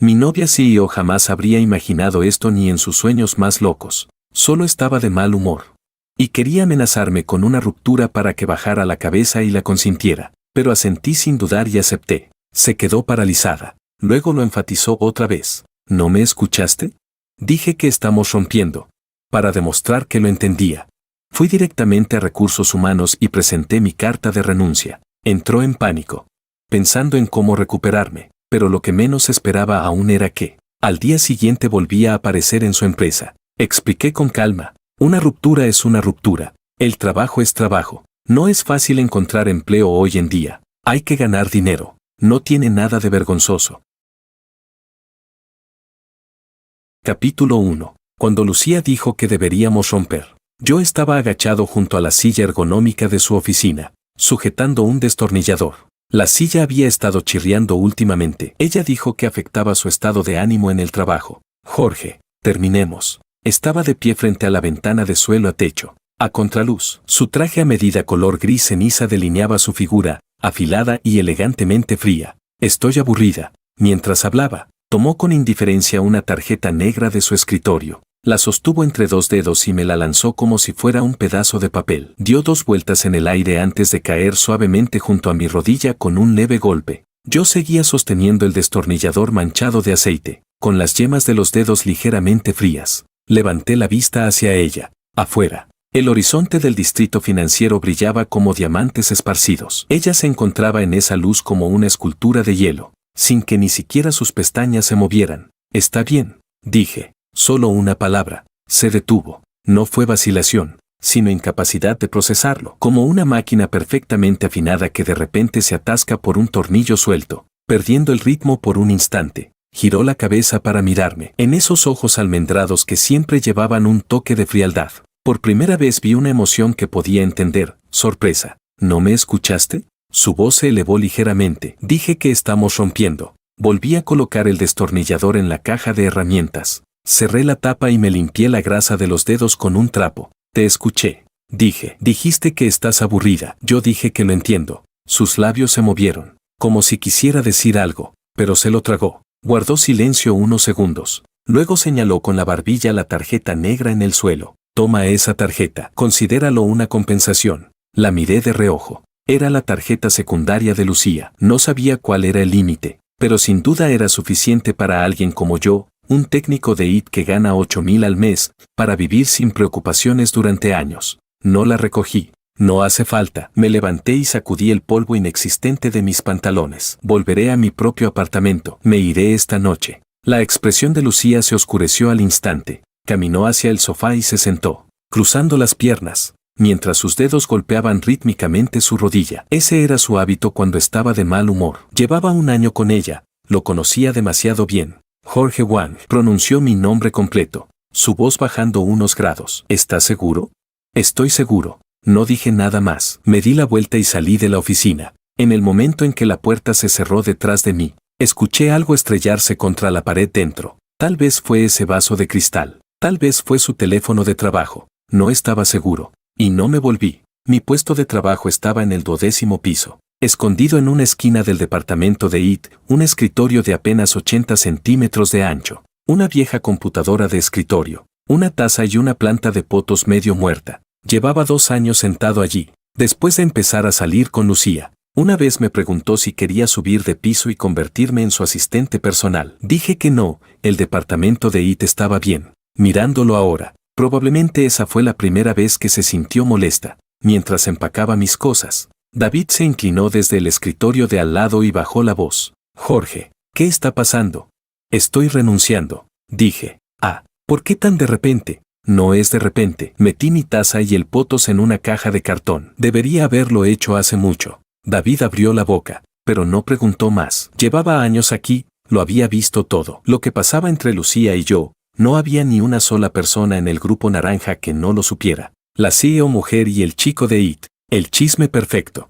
Mi novia CEO jamás habría imaginado esto ni en sus sueños más locos. Solo estaba de mal humor. Y quería amenazarme con una ruptura para que bajara la cabeza y la consintiera. Pero asentí sin dudar y acepté. Se quedó paralizada. Luego lo enfatizó otra vez. ¿No me escuchaste? Dije que estamos rompiendo. Para demostrar que lo entendía. Fui directamente a Recursos Humanos y presenté mi carta de renuncia. Entró en pánico, pensando en cómo recuperarme, pero lo que menos esperaba aún era que, al día siguiente volvía a aparecer en su empresa. Expliqué con calma, una ruptura es una ruptura, el trabajo es trabajo, no es fácil encontrar empleo hoy en día, hay que ganar dinero, no tiene nada de vergonzoso. Capítulo 1. Cuando Lucía dijo que deberíamos romper. Yo estaba agachado junto a la silla ergonómica de su oficina, sujetando un destornillador. La silla había estado chirriando últimamente. Ella dijo que afectaba su estado de ánimo en el trabajo. Jorge, terminemos. Estaba de pie frente a la ventana de suelo a techo, a contraluz. Su traje a medida color gris ceniza delineaba su figura, afilada y elegantemente fría. Estoy aburrida. Mientras hablaba, tomó con indiferencia una tarjeta negra de su escritorio. La sostuvo entre dos dedos y me la lanzó como si fuera un pedazo de papel. Dio 2 vueltas en el aire antes de caer suavemente junto a mi rodilla con un leve golpe. Yo seguía sosteniendo el destornillador manchado de aceite, con las yemas de los dedos ligeramente frías. Levanté la vista hacia ella. Afuera, el horizonte del distrito financiero brillaba como diamantes esparcidos. Ella se encontraba en esa luz como una escultura de hielo, sin que ni siquiera sus pestañas se movieran. «Está bien», dije. Solo una palabra. Se detuvo. No fue vacilación, sino incapacidad de procesarlo. Como una máquina perfectamente afinada que de repente se atasca por un tornillo suelto, perdiendo el ritmo por un instante. Giró la cabeza para mirarme. En esos ojos almendrados que siempre llevaban un toque de frialdad. Por primera vez vi una emoción que podía entender. Sorpresa. ¿No me escuchaste? Su voz se elevó ligeramente. Dije que estamos rompiendo. Volví a colocar el destornillador en la caja de herramientas. Cerré la tapa y me limpié la grasa de los dedos con un trapo. Te escuché. Dije. Dijiste que estás aburrida. Yo dije que lo entiendo. Sus labios se movieron, como si quisiera decir algo, pero se lo tragó. Guardó silencio unos segundos. Luego señaló con la barbilla la tarjeta negra en el suelo. Toma esa tarjeta. Considéralo una compensación. La miré de reojo. Era la tarjeta secundaria de Lucía. No sabía cuál era el límite, pero sin duda era suficiente para alguien como yo, un técnico de IT que gana 8,000 al mes, para vivir sin preocupaciones durante años. No la recogí. No hace falta. Me levanté y sacudí el polvo inexistente de mis pantalones. Volveré a mi propio apartamento. Me iré esta noche. La expresión de Lucía se oscureció al instante. Caminó hacia el sofá y se sentó, cruzando las piernas, mientras sus dedos golpeaban rítmicamente su rodilla. Ese era su hábito cuando estaba de mal humor. Llevaba 1 año con ella. Lo conocía demasiado bien. Jorge Wang pronunció mi nombre completo, su voz bajando unos grados. ¿Estás seguro? Estoy seguro. No dije nada más. Me di la vuelta y salí de la oficina. En el momento en que la puerta se cerró detrás de mí, escuché algo estrellarse contra la pared dentro. Tal vez fue ese vaso de cristal. Tal vez fue su teléfono de trabajo. No estaba seguro. Y no me volví. Mi puesto de trabajo estaba en el 12º piso. Escondido en una esquina del departamento de IT, un escritorio de apenas 80 centímetros de ancho, una vieja computadora de escritorio, una taza y una planta de potos medio muerta. Llevaba 2 años sentado allí, después de empezar a salir con Lucía. Una vez me preguntó si quería subir de piso y convertirme en su asistente personal. Dije que no, el departamento de IT estaba bien. Mirándolo ahora, probablemente esa fue la primera vez que se sintió molesta. Mientras empacaba mis cosas, David se inclinó desde el escritorio de al lado y bajó la voz. Jorge, ¿qué está pasando? Estoy renunciando, dije. Ah, ¿por qué tan de repente? No es de repente. Metí mi taza y el potos en una caja de cartón. Debería haberlo hecho hace mucho. David abrió la boca, pero no preguntó más. Llevaba años aquí, lo había visto todo. Lo que pasaba entre Lucía y yo, no había ni una sola persona en el grupo naranja que no lo supiera. La CEO mujer y el chico de IT. El chisme perfecto.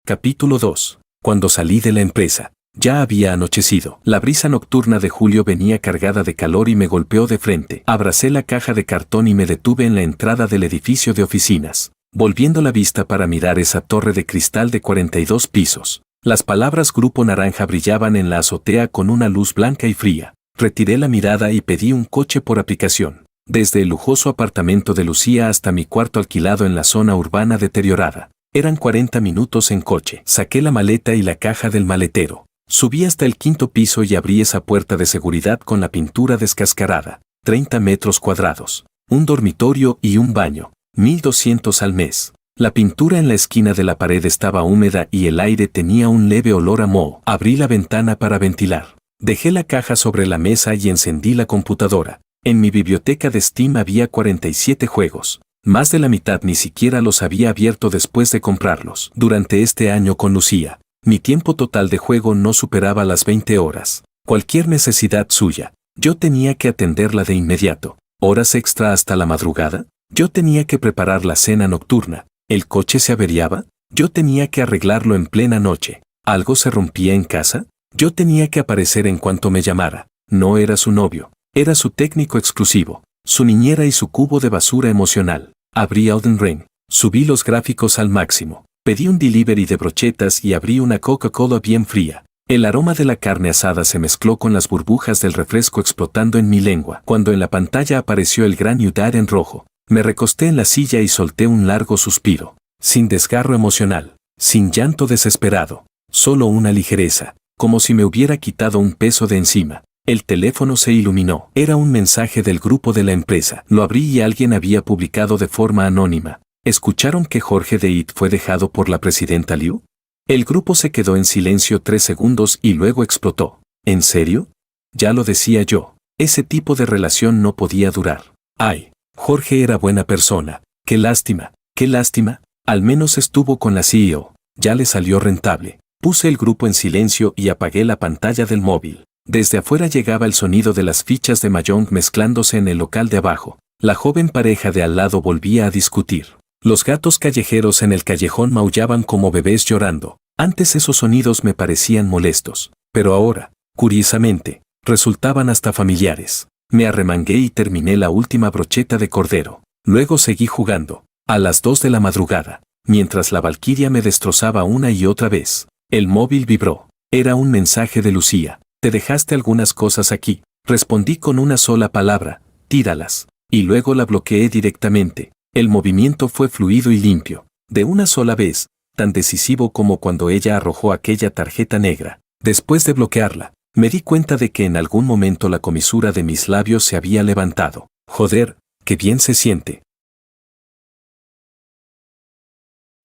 Capítulo 2. Cuando salí de la empresa, ya había anochecido. La brisa nocturna de julio venía cargada de calor y me golpeó de frente. Abracé la caja de cartón y me detuve en la entrada del edificio de oficinas, volviendo la vista para mirar esa torre de cristal de 42 pisos. Las palabras Grupo Naranja brillaban en la azotea con una luz blanca y fría. Retiré la mirada y pedí un coche por aplicación. Desde el lujoso apartamento de Lucía hasta mi cuarto alquilado en la zona urbana deteriorada. Eran 40 minutos en coche. Saqué la maleta y la caja del maletero. Subí hasta el 5º piso y abrí esa puerta de seguridad con la pintura descascarada. 30 metros cuadrados. Un dormitorio y un baño. 1.200 al mes. La pintura en la esquina de la pared estaba húmeda y el aire tenía un leve olor a moho. Abrí la ventana para ventilar. Dejé la caja sobre la mesa y encendí la computadora. En mi biblioteca de Steam había 47 juegos. Más de la mitad ni siquiera los había abierto después de comprarlos. Durante este año con Lucía, mi tiempo total de juego no superaba las 20 horas. Cualquier necesidad suya, yo tenía que atenderla de inmediato. ¿Horas extra hasta la madrugada? Yo tenía que preparar la cena nocturna. ¿El coche se averiaba? Yo tenía que arreglarlo en plena noche. ¿Algo se rompía en casa? Yo tenía que aparecer en cuanto me llamara. No era su novio. Era su técnico exclusivo, su niñera y su cubo de basura emocional. Abrí Elden Ring, subí los gráficos al máximo, pedí un delivery de brochetas y abrí una Coca-Cola bien fría. El aroma de la carne asada se mezcló con las burbujas del refresco explotando en mi lengua. Cuando en la pantalla apareció el gran Udar en rojo, me recosté en la silla y solté un largo suspiro. Sin desgarro emocional, sin llanto desesperado, solo una ligereza, como si me hubiera quitado un peso de encima. El teléfono se iluminó. Era un mensaje del grupo de la empresa. Lo abrí y alguien había publicado de forma anónima. ¿Escucharon que Jorge de IT fue dejado por la presidenta Liu? El grupo se quedó en silencio 3 segundos y luego explotó. ¿En serio? Ya lo decía yo. Ese tipo de relación no podía durar. Ay, Jorge era buena persona. Qué lástima, qué lástima. Al menos estuvo con la CEO. Ya le salió rentable. Puse el grupo en silencio y apagué la pantalla del móvil. Desde afuera llegaba el sonido de las fichas de mahjong mezclándose en el local de abajo. La joven pareja de al lado volvía a discutir. Los gatos callejeros en el callejón maullaban como bebés llorando. Antes esos sonidos me parecían molestos, pero ahora, curiosamente, resultaban hasta familiares. Me arremangué y terminé la última brocheta de cordero. Luego seguí jugando. A las 2 de la madrugada, mientras la valquiria me destrozaba una y otra vez, el móvil vibró. Era un mensaje de Lucía. Te dejaste algunas cosas aquí. Respondí con una sola palabra, tíralas. Y luego la bloqueé directamente. El movimiento fue fluido y limpio. De una sola vez, tan decisivo como cuando ella arrojó aquella tarjeta negra. Después de bloquearla, me di cuenta de que en algún momento la comisura de mis labios se había levantado. Joder, qué bien se siente.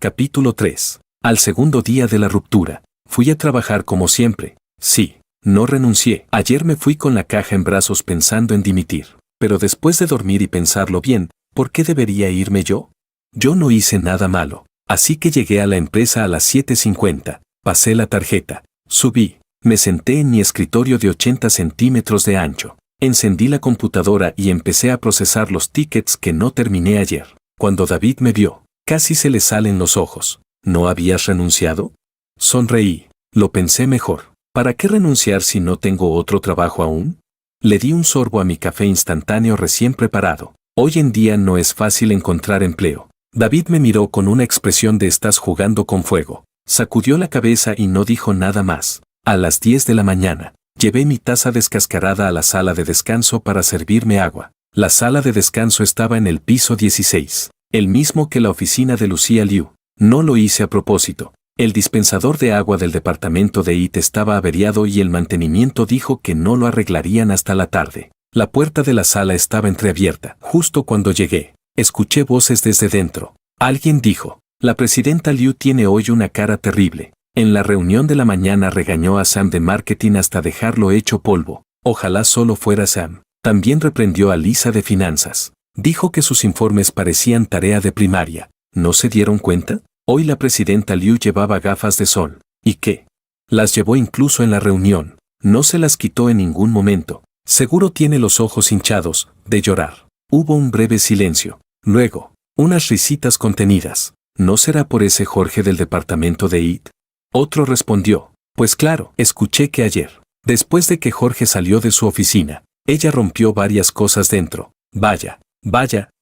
Capítulo 3. Al segundo día de la ruptura, fui a trabajar como siempre. Sí. No renuncié. Ayer me fui con la caja en brazos pensando en dimitir. Pero después de dormir y pensarlo bien, ¿por qué debería irme yo? Yo no hice nada malo. Así que llegué a la empresa a las 7:50. Pasé la tarjeta. Subí. Me senté en mi escritorio de 80 centímetros de ancho. Encendí la computadora y empecé a procesar los tickets que no terminé ayer. Cuando David me vio, casi se le salen los ojos. ¿No habías renunciado? Sonreí. Lo pensé mejor. ¿Para qué renunciar si no tengo otro trabajo aún? Le di un sorbo a mi café instantáneo recién preparado. Hoy en día no es fácil encontrar empleo. David me miró con una expresión de estás jugando con fuego. Sacudió la cabeza y no dijo nada más. A las 10 de la mañana, llevé mi taza descascarada a la sala de descanso para servirme agua. La sala de descanso estaba en el piso 16, el mismo que la oficina de Lucía Liu. No lo hice a propósito. El dispensador de agua del departamento de IT estaba averiado y el mantenimiento dijo que no lo arreglarían hasta la tarde. La puerta de la sala estaba entreabierta. Justo cuando llegué, escuché voces desde dentro. Alguien dijo, la presidenta Liu tiene hoy una cara terrible. En la reunión de la mañana regañó a Sam de marketing hasta dejarlo hecho polvo. Ojalá solo fuera Sam. También reprendió a Lisa de finanzas. Dijo que sus informes parecían tarea de primaria. ¿No se dieron cuenta? Hoy la presidenta Liu llevaba gafas de sol. ¿Y qué? Las llevó incluso en la reunión. No se las quitó en ningún momento. Seguro tiene los ojos hinchados, de llorar. Hubo un breve silencio. Luego, unas risitas contenidas. ¿No será por ese Jorge del departamento de IT? Otro respondió. Pues claro, escuché que ayer, después de que Jorge salió de su oficina, ella rompió varias cosas dentro. Vaya,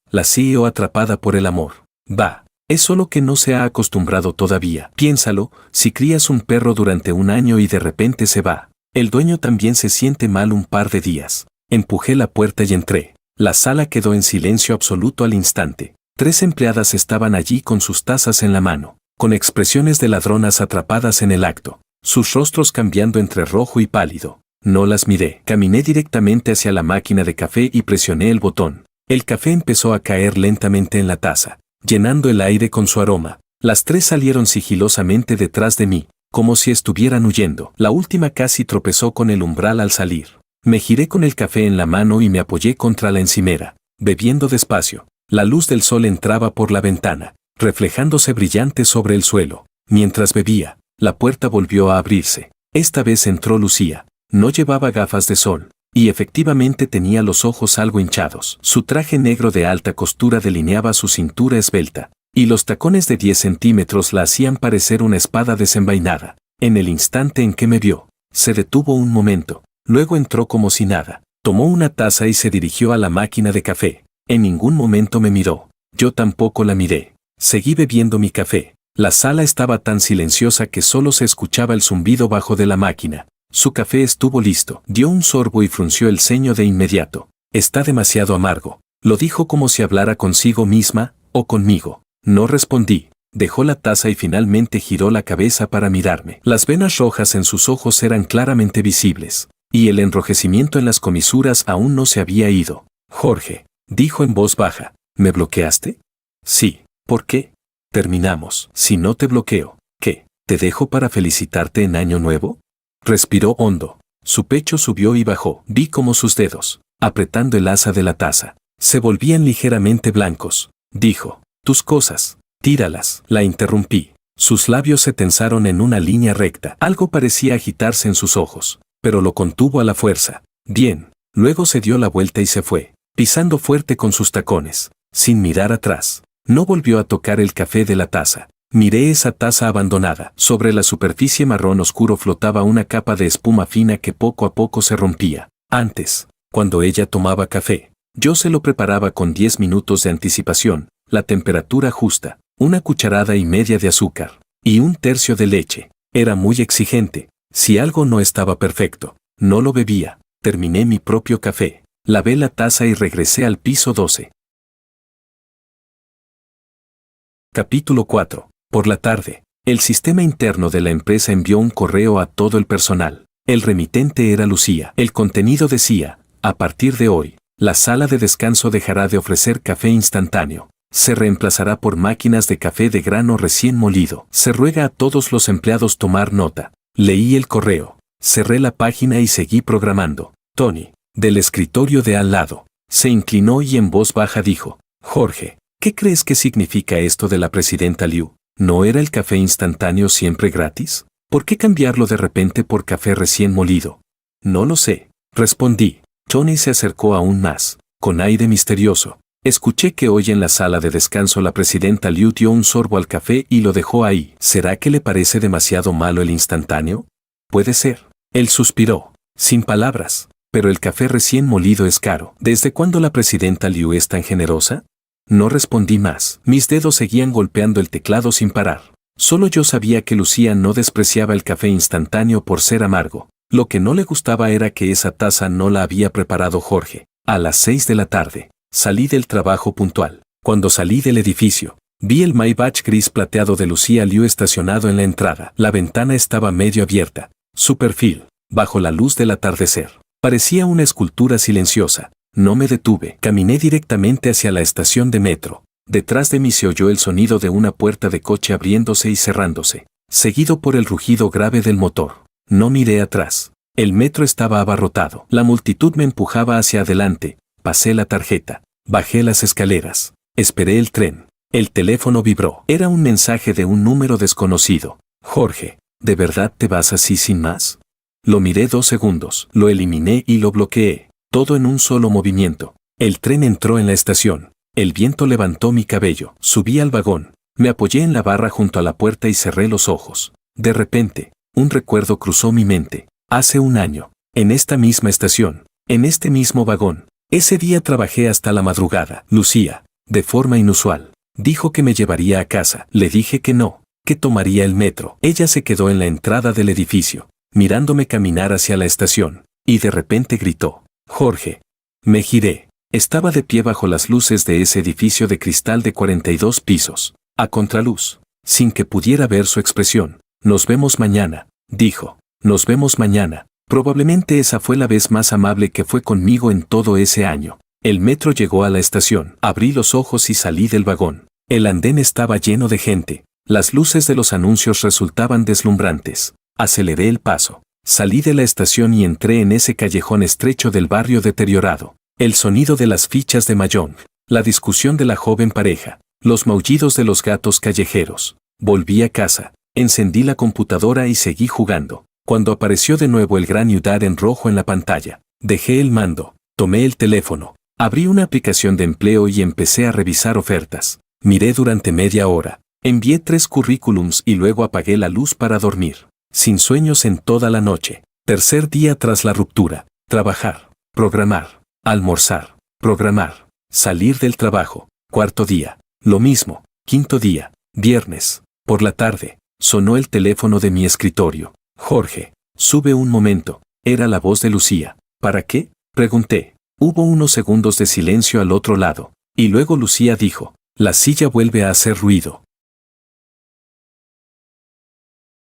la CEO atrapada por el amor. Va. Es solo que no se ha acostumbrado todavía. Piénsalo, si crías un perro durante un año y de repente se va, el dueño también se siente mal un par de días. Empujé la puerta y entré. La sala quedó en silencio absoluto al instante. 3 empleadas estaban allí con sus tazas en la mano, con expresiones de ladronas atrapadas en el acto, sus rostros cambiando entre rojo y pálido. No las miré. Caminé directamente hacia la máquina de café y presioné el botón. El café empezó a caer lentamente en la taza, llenando el aire con su aroma. Las 3 salieron sigilosamente detrás de mí, como si estuvieran huyendo. La última casi tropezó con el umbral al salir. Me giré con el café en la mano y me apoyé contra la encimera, bebiendo despacio. La luz del sol entraba por la ventana, reflejándose brillante sobre el suelo. Mientras bebía, la puerta volvió a abrirse. Esta vez entró Lucía. No llevaba gafas de sol, y efectivamente tenía los ojos algo hinchados. Su traje negro de alta costura delineaba su cintura esbelta, y los tacones de 10 centímetros la hacían parecer una espada desenvainada. En el instante en que me vio, se detuvo un momento, luego entró como si nada, tomó una taza y se dirigió a la máquina de café. En ningún momento me miró, yo tampoco la miré. Seguí bebiendo mi café. La sala estaba tan silenciosa que solo se escuchaba el zumbido bajo de la máquina. Su café estuvo listo. Dio un sorbo y frunció el ceño de inmediato. Está demasiado amargo. Lo dijo como si hablara consigo misma, o conmigo. No respondí. Dejó la taza y finalmente giró la cabeza para mirarme. Las venas rojas en sus ojos eran claramente visibles, y el enrojecimiento en las comisuras aún no se había ido. Jorge, dijo en voz baja, ¿me bloqueaste? Sí. ¿Por qué? Terminamos. Si no te bloqueo, ¿qué? ¿Te dejo para felicitarte en Año Nuevo? Respiró hondo. Su pecho subió y bajó. Vi como sus dedos, apretando el asa de la taza, se volvían ligeramente blancos. Dijo, tus cosas, tíralas. La interrumpí. Sus labios se tensaron en una línea recta. Algo parecía agitarse en sus ojos, pero lo contuvo a la fuerza. Bien. Luego se dio la vuelta y se fue, pisando fuerte con sus tacones, sin mirar atrás. No volvió a tocar el café de la taza. Miré esa taza abandonada. Sobre la superficie marrón oscuro flotaba una capa de espuma fina que poco a poco se rompía. Antes, cuando ella tomaba café, yo se lo preparaba con 10 minutos de anticipación, la temperatura justa, 1,5 cucharadas de azúcar, y 1/3 de leche. Era muy exigente. Si algo no estaba perfecto, no lo bebía. Terminé mi propio café, lavé la taza y regresé al piso 12. Capítulo 4. Por la tarde, el sistema interno de la empresa envió un correo a todo el personal. El remitente era Lucía. El contenido decía, a partir de hoy, la sala de descanso dejará de ofrecer café instantáneo. Se reemplazará por máquinas de café de grano recién molido. Se ruega a todos los empleados tomar nota. Leí el correo, cerré la página y seguí programando. Tony, del escritorio de al lado, se inclinó y en voz baja dijo, Jorge, ¿qué crees que significa esto de la presidenta Liu? ¿No era el café instantáneo siempre gratis? ¿Por qué cambiarlo de repente por café recién molido? No lo sé, respondí. Tony se acercó aún más, con aire misterioso. Escuché que hoy en la sala de descanso la presidenta Liu dio un sorbo al café y lo dejó ahí. ¿Será que le parece demasiado malo el instantáneo? Puede ser. Él suspiró, sin palabras. Pero el café recién molido es caro. ¿Desde cuándo la presidenta Liu es tan generosa? No respondí más. Mis dedos seguían golpeando el teclado sin parar. Solo yo sabía que Lucía no despreciaba el café instantáneo por ser amargo. Lo que no le gustaba era que esa taza no la había preparado Jorge. A las 6 de la tarde, salí del trabajo puntual. Cuando salí del edificio, vi el Maybach gris plateado de Lucía Liu estacionado en la entrada. La ventana estaba medio abierta. Su perfil, bajo la luz del atardecer, parecía una escultura silenciosa. No me detuve. Caminé directamente hacia la estación de metro. Detrás de mí se oyó el sonido de una puerta de coche abriéndose y cerrándose, seguido por el rugido grave del motor. No miré atrás. El metro estaba abarrotado. La multitud me empujaba hacia adelante. Pasé la tarjeta. Bajé las escaleras. Esperé el tren. El teléfono vibró. Era un mensaje de un número desconocido. Jorge, ¿de verdad te vas así sin más? Lo miré 2 segundos. Lo eliminé y lo bloqueé. Todo en un solo movimiento. El tren entró en la estación. El viento levantó mi cabello. Subí al vagón. Me apoyé en la barra junto a la puerta y cerré los ojos. De repente, un recuerdo cruzó mi mente. Hace un año, en esta misma estación, en este mismo vagón. Ese día trabajé hasta la madrugada. Lucía, de forma inusual, Dijo que me llevaría a casa. Le dije que no, que tomaría el metro. Ella se quedó en la entrada del edificio, mirándome caminar hacia la estación, y de repente gritó: «Jorge». Me giré. Estaba de pie bajo las luces de ese edificio de cristal de 42 pisos, a contraluz, sin que pudiera ver su expresión. «Nos vemos mañana», dijo. «Nos vemos mañana». Probablemente esa fue la vez más amable que fue conmigo en todo ese año. El metro llegó a la estación. Abrí los ojos y salí del vagón. El andén estaba lleno de gente. Las luces de los anuncios resultaban deslumbrantes. Aceleré el paso. Salí de la estación y entré en ese callejón estrecho del barrio deteriorado. El sonido de las fichas de mahjong, la discusión de la joven pareja, los maullidos de los gatos callejeros. Volví a casa, encendí la computadora y seguí jugando. Cuando apareció de nuevo el gran UDAD en rojo en la pantalla, dejé el mando, tomé el teléfono, abrí una aplicación de empleo y empecé a revisar ofertas. Miré durante media hora, envié 3 currículums y luego apagué la luz para dormir. Sin sueños en toda la noche. Tercer día tras la ruptura. Trabajar, programar, almorzar, programar, salir del trabajo. Cuarto día, lo mismo. Quinto día, viernes, por la tarde, sonó el teléfono de mi escritorio. «Jorge, sube un momento», era la voz de Lucía. «¿Para qué?», pregunté. Hubo unos segundos de silencio al otro lado, y luego Lucía dijo: «La silla vuelve a hacer ruido».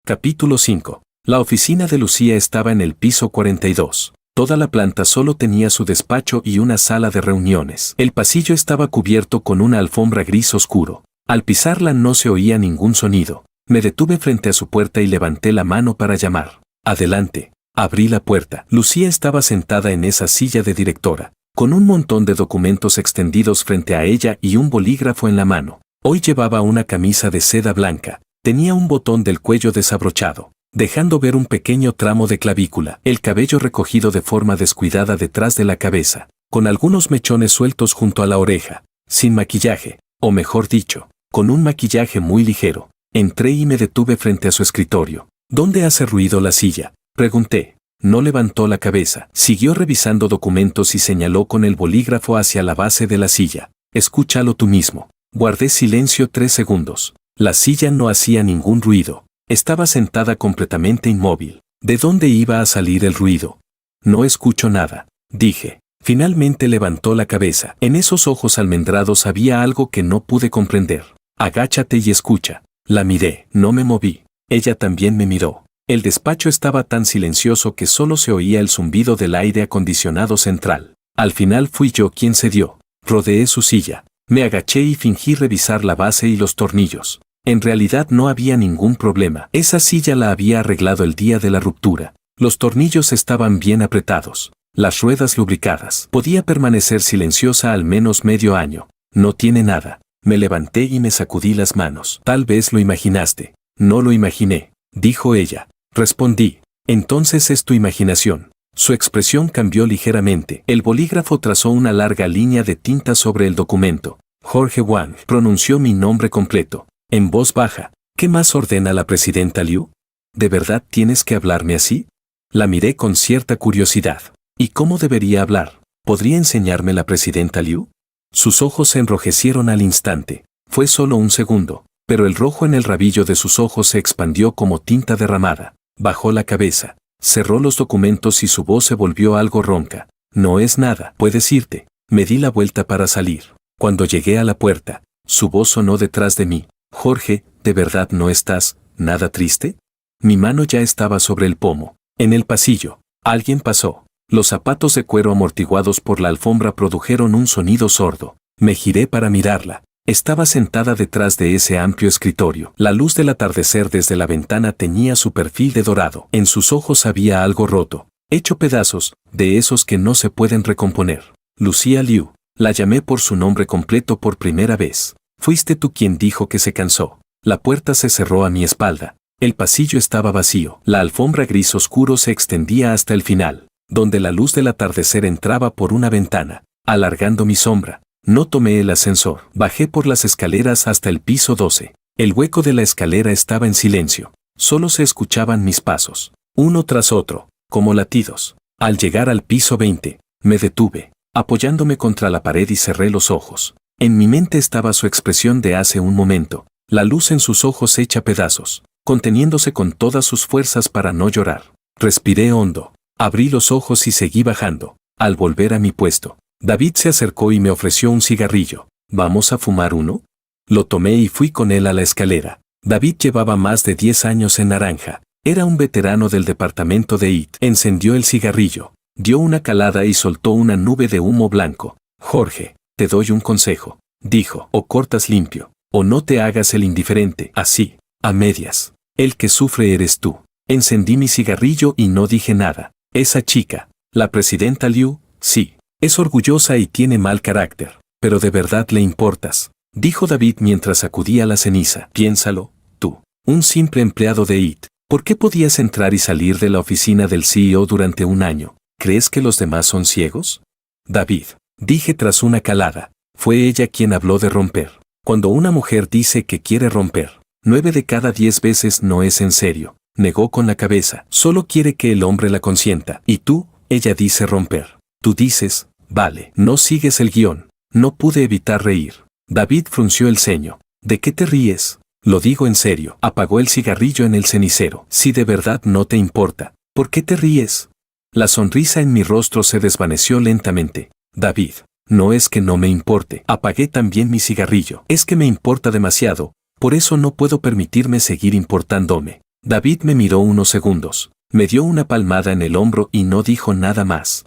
Capítulo 5. La oficina de Lucía estaba en el piso 42. Toda la planta solo tenía su despacho y una sala de reuniones. El pasillo estaba cubierto con una alfombra gris oscuro. Al pisarla no se oía ningún sonido. Me detuve frente a su puerta y levanté la mano para llamar. «Adelante». Abrí la puerta. Lucía estaba sentada en esa silla de directora, con un montón de documentos extendidos frente a ella y un bolígrafo en la mano. Hoy llevaba una camisa de seda blanca. Tenía un botón del cuello desabrochado, dejando ver un pequeño tramo de clavícula, el cabello recogido de forma descuidada detrás de la cabeza, con algunos mechones sueltos junto a la oreja, sin maquillaje, o mejor dicho, con un maquillaje muy ligero. Entré y me detuve frente a su escritorio. «¿Dónde hace ruido la silla?», pregunté. No levantó la cabeza. Siguió revisando documentos y señaló con el bolígrafo hacia la base de la silla. «Escúchalo tú mismo». Guardé silencio 3 segundos. La silla no hacía ningún ruido. Estaba sentada completamente inmóvil. ¿De dónde iba a salir el ruido? «No escucho nada», dije. Finalmente levantó la cabeza. En esos ojos almendrados había algo que no pude comprender. «Agáchate y escucha». La miré, no me moví. Ella también me miró. El despacho estaba tan silencioso que solo se oía el zumbido del aire acondicionado central. Al final fui yo quien cedió. Rodeé su silla. Me agaché y fingí revisar la base y los tornillos. En realidad no había ningún problema. Esa silla la había arreglado el día de la ruptura. Los tornillos estaban bien apretados. Las ruedas lubricadas. Podía permanecer silenciosa al menos medio año. «No tiene nada». Me levanté y me sacudí las manos. «Tal vez lo imaginaste». «No lo imaginé», dijo ella. Respondí. «Entonces es tu imaginación». Su expresión cambió ligeramente. El bolígrafo trazó una larga línea de tinta sobre el documento. «Jorge Wang», pronunció mi nombre completo, en voz baja. «¿Qué más ordena la presidenta Liu? ¿De verdad tienes que hablarme así?». La miré con cierta curiosidad. «¿Y cómo debería hablar? ¿Podría enseñarme la presidenta Liu?». Sus ojos se enrojecieron al instante. Fue solo un segundo, pero el rojo en el rabillo de sus ojos se expandió como tinta derramada. Bajó la cabeza, cerró los documentos y su voz se volvió algo ronca. «No es nada, puedes irte». Me di la vuelta para salir. Cuando llegué a la puerta, su voz sonó detrás de mí. «Jorge, ¿de verdad no estás nada triste?». Mi mano ya estaba sobre el pomo. En el pasillo, alguien pasó. Los zapatos de cuero amortiguados por la alfombra produjeron un sonido sordo. Me giré para mirarla. Estaba sentada detrás de ese amplio escritorio. La luz del atardecer desde la ventana teñía su perfil de dorado. En sus ojos había algo roto, hecho pedazos, de esos que no se pueden recomponer. «Lucía Liu». La llamé por su nombre completo por primera vez. «Fuiste tú quien dijo que se cansó». La puerta se cerró a mi espalda. El pasillo estaba vacío. La alfombra gris oscuro se extendía hasta el final, donde la luz del atardecer entraba por una ventana, alargando mi sombra. No tomé el ascensor. Bajé por las escaleras hasta el piso 12. El hueco de la escalera estaba en silencio. Solo se escuchaban mis pasos, uno tras otro, como latidos. Al llegar al piso 20, me detuve, apoyándome contra la pared y cerré los ojos. En mi mente estaba su expresión de hace un momento, la luz en sus ojos hecha pedazos, conteniéndose con todas sus fuerzas para no llorar. Respiré hondo, abrí los ojos y seguí bajando. Al volver a mi puesto, David se acercó y me ofreció un cigarrillo. ¿Vamos a fumar uno? Lo tomé y fui con él a la escalera. David llevaba más de 10 años en Naranja. Era un veterano del departamento de IT. Encendió el cigarrillo, dio una calada y soltó una nube de humo blanco. Jorge, te doy un consejo, dijo, o cortas limpio, o no te hagas el indiferente, así, a medias. El que sufre eres tú. Encendí mi cigarrillo y no dije nada. Esa chica, la presidenta Liu, sí, es orgullosa y tiene mal carácter, pero de verdad le importas, dijo David mientras sacudía la ceniza. Piénsalo, tú, un simple empleado de IT. ¿Por qué podías entrar y salir de la oficina del CEO durante un año? ¿Crees que los demás son ciegos? David, dije tras una calada, fue ella quien habló de romper. Cuando una mujer dice que quiere romper, 9 de cada 10 veces no es en serio. Negó con la cabeza, solo quiere que el hombre la consienta. Y tú, ella dice romper. Tú dices, vale, no sigues el guión. No pude evitar reír. David frunció el ceño. ¿De qué te ríes? Lo digo en serio. Apagó el cigarrillo en el cenicero. Si de verdad no te importa, ¿por qué te ríes? La sonrisa en mi rostro se desvaneció lentamente. David, no es que no me importe. Apagué también mi cigarrillo. Es que me importa demasiado, por eso no puedo permitirme seguir importándome. David me miró unos segundos, me dio una palmada en el hombro y no dijo nada más.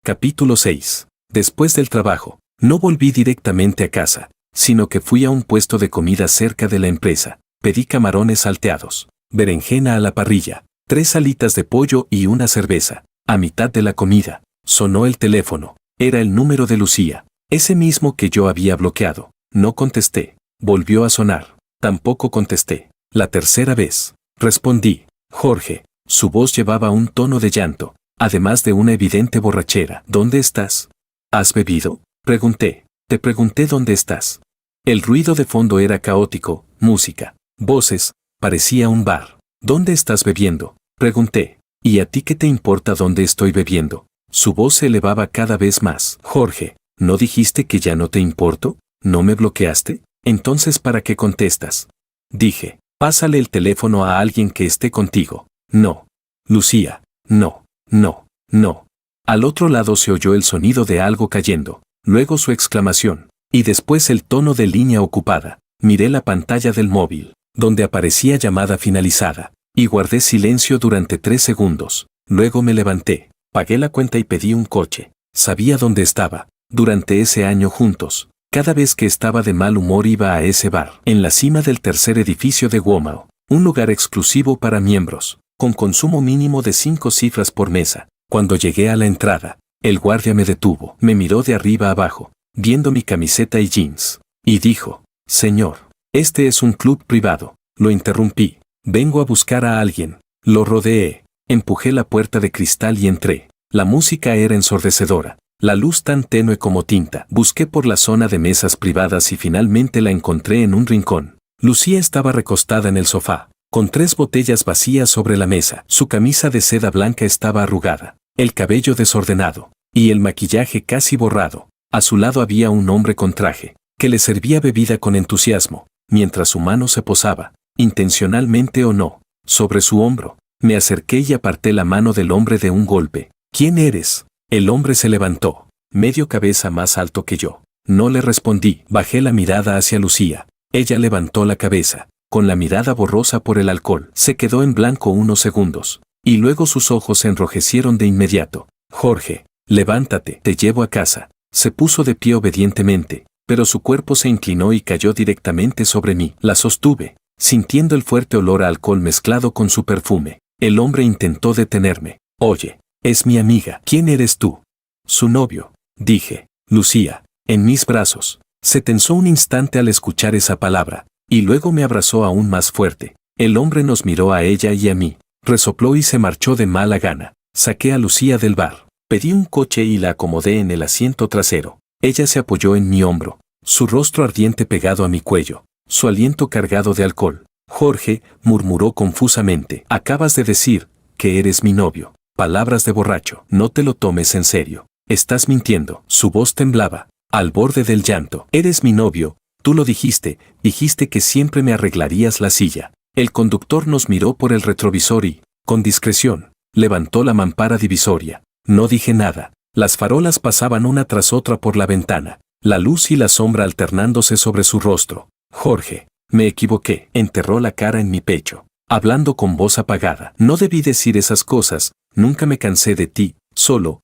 Capítulo 6. Después del trabajo, no volví directamente a casa, sino que fui a un puesto de comida cerca de la empresa. Pedí camarones salteados, berenjena a la parrilla, 3 alitas de pollo y una cerveza. A mitad de la comida, sonó el teléfono. Era el número de Lucía, ese mismo que yo había bloqueado. No contesté. Volvió a sonar. Tampoco contesté. La tercera vez, respondí. Jorge. Su voz llevaba un tono de llanto, además de una evidente borrachera. ¿Dónde estás? ¿Has bebido? Pregunté. Te pregunté dónde estás. El ruido de fondo era caótico, música, voces, parecía un bar. ¿Dónde estás bebiendo? Pregunté. ¿Y a ti qué te importa dónde estoy bebiendo? Su voz se elevaba cada vez más. Jorge, ¿no dijiste que ya no te importo? ¿No me bloqueaste? Entonces, ¿para qué contestas? Dije, pásale el teléfono a alguien que esté contigo. No. Lucía, no, no, no. Al otro lado se oyó el sonido de algo cayendo, luego su exclamación, y después el tono de línea ocupada. Miré la pantalla del móvil, donde aparecía llamada finalizada, y guardé silencio durante 3 segundos. Luego me levanté, pagué la cuenta y pedí un coche. Sabía dónde estaba. Durante ese año juntos, cada vez que estaba de mal humor iba a ese bar, en la cima del tercer edificio de Womau, un lugar exclusivo para miembros, con consumo mínimo de 5 cifras por mesa. Cuando llegué a la entrada, el guardia me detuvo, me miró de arriba a abajo, viendo mi camiseta y jeans, y dijo, señor, este es un club privado. Lo interrumpí, vengo a buscar a alguien. Lo rodeé, empujé la puerta de cristal y entré. La música era ensordecedora. La luz tan tenue como tinta. Busqué por la zona de mesas privadas y finalmente la encontré en un rincón. Lucía estaba recostada en el sofá, con 3 botellas vacías sobre la mesa. Su camisa de seda blanca estaba arrugada, el cabello desordenado, y el maquillaje casi borrado. A su lado había un hombre con traje, que le servía bebida con entusiasmo, mientras su mano se posaba, intencionalmente o no, sobre su hombro. Me acerqué y aparté la mano del hombre de un golpe. ¿Quién eres? El hombre se levantó, medio cabeza más alto que yo. No le respondí. Bajé la mirada hacia Lucía. Ella levantó la cabeza, con la mirada borrosa por el alcohol. Se quedó en blanco unos segundos, y luego sus ojos se enrojecieron de inmediato. Jorge, levántate, te llevo a casa. Se puso de pie obedientemente, pero su cuerpo se inclinó y cayó directamente sobre mí. La sostuve, sintiendo el fuerte olor a alcohol mezclado con su perfume. El hombre intentó detenerme. Oye, es mi amiga. ¿Quién eres tú? Su novio, dije. Lucía, en mis brazos. Se tensó un instante al escuchar esa palabra, y luego me abrazó aún más fuerte. El hombre nos miró a ella y a mí, resopló y se marchó de mala gana. Saqué a Lucía del bar, pedí un coche y la acomodé en el asiento trasero. Ella se apoyó en mi hombro, su rostro ardiente pegado a mi cuello, su aliento cargado de alcohol. Jorge, murmuró confusamente, acabas de decir que eres mi novio. Palabras de borracho. No te lo tomes en serio. Estás mintiendo. Su voz temblaba, al borde del llanto. Eres mi novio, tú lo dijiste que siempre me arreglarías la silla. El conductor nos miró por el retrovisor y, con discreción, levantó la mampara divisoria. No dije nada. Las farolas pasaban una tras otra por la ventana, la luz y la sombra alternándose sobre su rostro. Jorge, me equivoqué. Enterró la cara en mi pecho, hablando con voz apagada. No debí decir esas cosas, nunca me cansé de ti, solo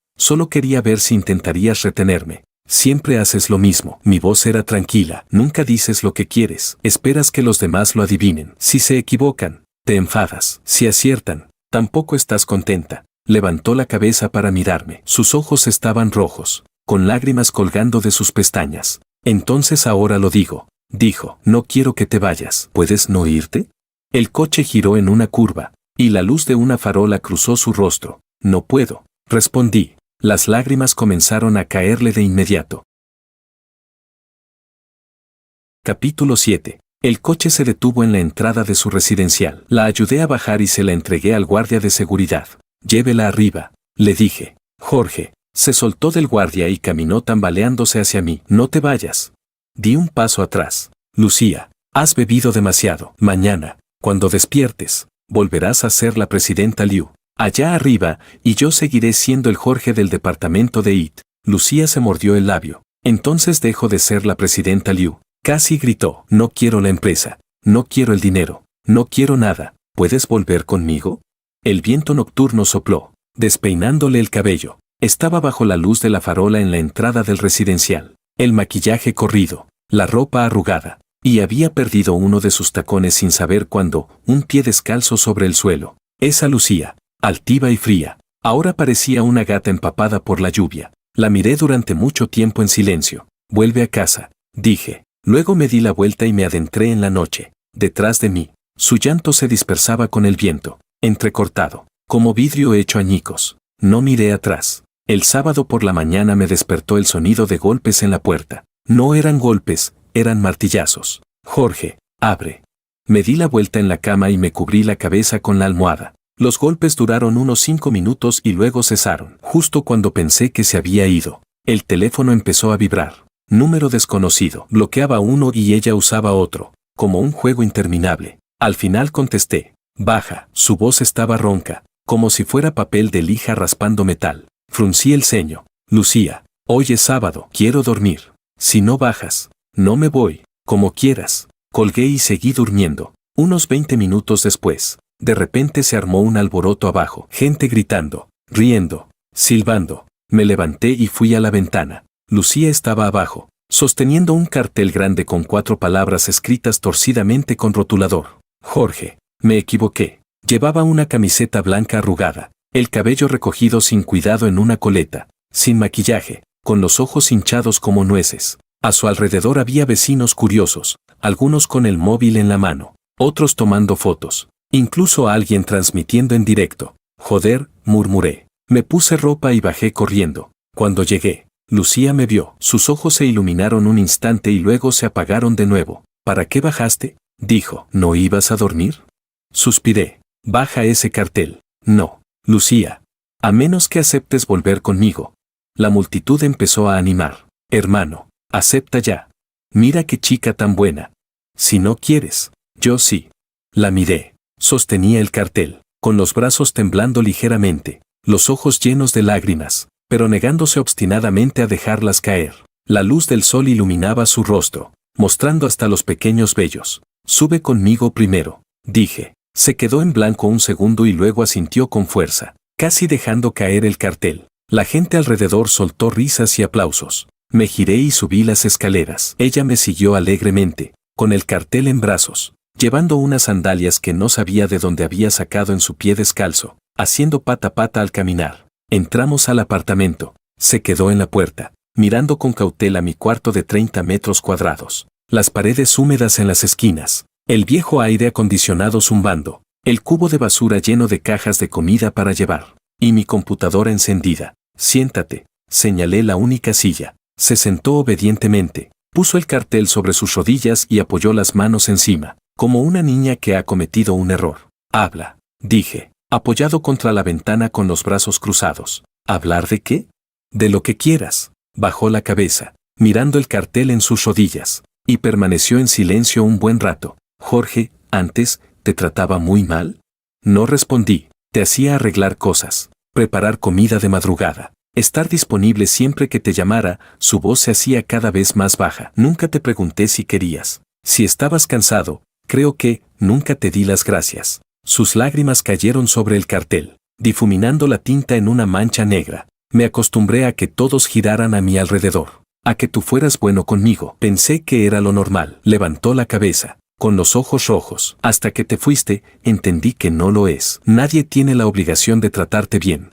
quería ver si intentarías retenerme. Siempre haces lo mismo. Mi voz era tranquila. Nunca dices lo que quieres. Esperas que los demás lo adivinen. Si se equivocan, te enfadas. Si aciertan, tampoco estás contenta. Levantó la cabeza para mirarme. Sus ojos estaban rojos, con lágrimas colgando de sus pestañas. Entonces ahora lo digo, dijo. No quiero que te vayas. ¿Puedes no irte? El coche giró en una curva, y la luz de una farola cruzó su rostro. No puedo, respondí. Las lágrimas comenzaron a caerle de inmediato. Capítulo 7. El coche se detuvo en la entrada de su residencial. La ayudé a bajar y se la entregué al guardia de seguridad. Llévela arriba, le dije. Jorge se soltó del guardia y caminó tambaleándose hacia mí. No te vayas. Di un paso atrás. Lucía, has bebido demasiado. Mañana, cuando despiertes, volverás a ser la presidenta Liu. Allá arriba, y yo seguiré siendo el Jorge del departamento de IT. Lucía se mordió el labio. Entonces dejo de ser la presidenta Liu. Casi gritó. No quiero la empresa. No quiero el dinero. No quiero nada. ¿Puedes volver conmigo? El viento nocturno sopló, despeinándole el cabello. Estaba bajo la luz de la farola en la entrada del residencial. El maquillaje corrido, la ropa arrugada, y había perdido uno de sus tacones sin saber cuándo, un pie descalzo sobre el suelo. Esa Lucía, altiva y fría, ahora parecía una gata empapada por la lluvia. La miré durante mucho tiempo en silencio. Vuelve a casa, dije. Luego me di la vuelta y me adentré en la noche. Detrás de mí, su llanto se dispersaba con el viento, entrecortado, como vidrio hecho añicos. No miré atrás. El sábado por la mañana me despertó el sonido de golpes en la puerta. No eran golpes, eran martillazos. Jorge, abre. Me di la vuelta en la cama y me cubrí la cabeza con la almohada. Los golpes duraron unos 5 minutos y luego cesaron. Justo cuando pensé que se había ido, el teléfono empezó a vibrar. Número desconocido. Bloqueaba uno y ella usaba otro, como un juego interminable. Al final contesté. Baja. Su voz estaba ronca, como si fuera papel de lija raspando metal. Fruncí el ceño. Lucía, hoy es sábado. Quiero dormir. Si no bajas, no me voy. Como quieras. Colgué y seguí durmiendo. Unos 20 minutos después, de repente se armó un alboroto abajo. Gente gritando, riendo, silbando. Me levanté y fui a la ventana. Lucía estaba abajo, sosteniendo un cartel grande con 4 palabras escritas torcidamente con rotulador. Jorge, me equivoqué. Llevaba una camiseta blanca arrugada, el cabello recogido sin cuidado en una coleta, sin maquillaje, con los ojos hinchados como nueces. A su alrededor había vecinos curiosos, algunos con el móvil en la mano, otros tomando fotos, incluso alguien transmitiendo en directo. Joder, murmuré. Me puse ropa y bajé corriendo. Cuando llegué, Lucía me vio. Sus ojos se iluminaron un instante y luego se apagaron de nuevo. ¿Para qué bajaste?, dijo. ¿No ibas a dormir? Suspiré. Baja ese cartel. No, Lucía. A menos que aceptes volver conmigo. La multitud empezó a animar. Hermano, acepta ya. Mira qué chica tan buena. Si no quieres, yo sí. La miré. Sostenía el cartel, con los brazos temblando ligeramente, los ojos llenos de lágrimas, pero negándose obstinadamente a dejarlas caer. La luz del sol iluminaba su rostro, mostrando hasta los pequeños vellos. Sube conmigo primero, dije. Se quedó en blanco un segundo y luego asintió con fuerza, casi dejando caer el cartel. La gente alrededor soltó risas y aplausos. Me giré y subí las escaleras. Ella me siguió alegremente, con el cartel en brazos, llevando unas sandalias que no sabía de dónde había sacado en su pie descalzo, haciendo pata a pata al caminar. Entramos al apartamento. Se quedó en la puerta, mirando con cautela mi cuarto de 30 metros cuadrados. Las paredes húmedas en las esquinas, el viejo aire acondicionado zumbando, el cubo de basura lleno de cajas de comida para llevar, y mi computadora encendida. Siéntate, señalé la única silla. Se sentó obedientemente, puso el cartel sobre sus rodillas y apoyó las manos encima, como una niña que ha cometido un error. Habla, dije, apoyado contra la ventana con los brazos cruzados. ¿Hablar de qué? De lo que quieras. Bajó la cabeza, mirando el cartel en sus rodillas, y permaneció en silencio un buen rato. Jorge, antes, ¿te trataba muy mal? No respondí. Te hacía arreglar cosas, preparar comida de madrugada, estar disponible siempre que te llamara. Su voz se hacía cada vez más baja. Nunca te pregunté si querías. Si estabas cansado, creo que, nunca te di las gracias. Sus lágrimas cayeron sobre el cartel, difuminando la tinta en una mancha negra. Me acostumbré a que todos giraran a mi alrededor, a que tú fueras bueno conmigo. Pensé que era lo normal. Levantó la cabeza, con los ojos rojos. Hasta que te fuiste, entendí que no lo es. Nadie tiene la obligación de tratarte bien.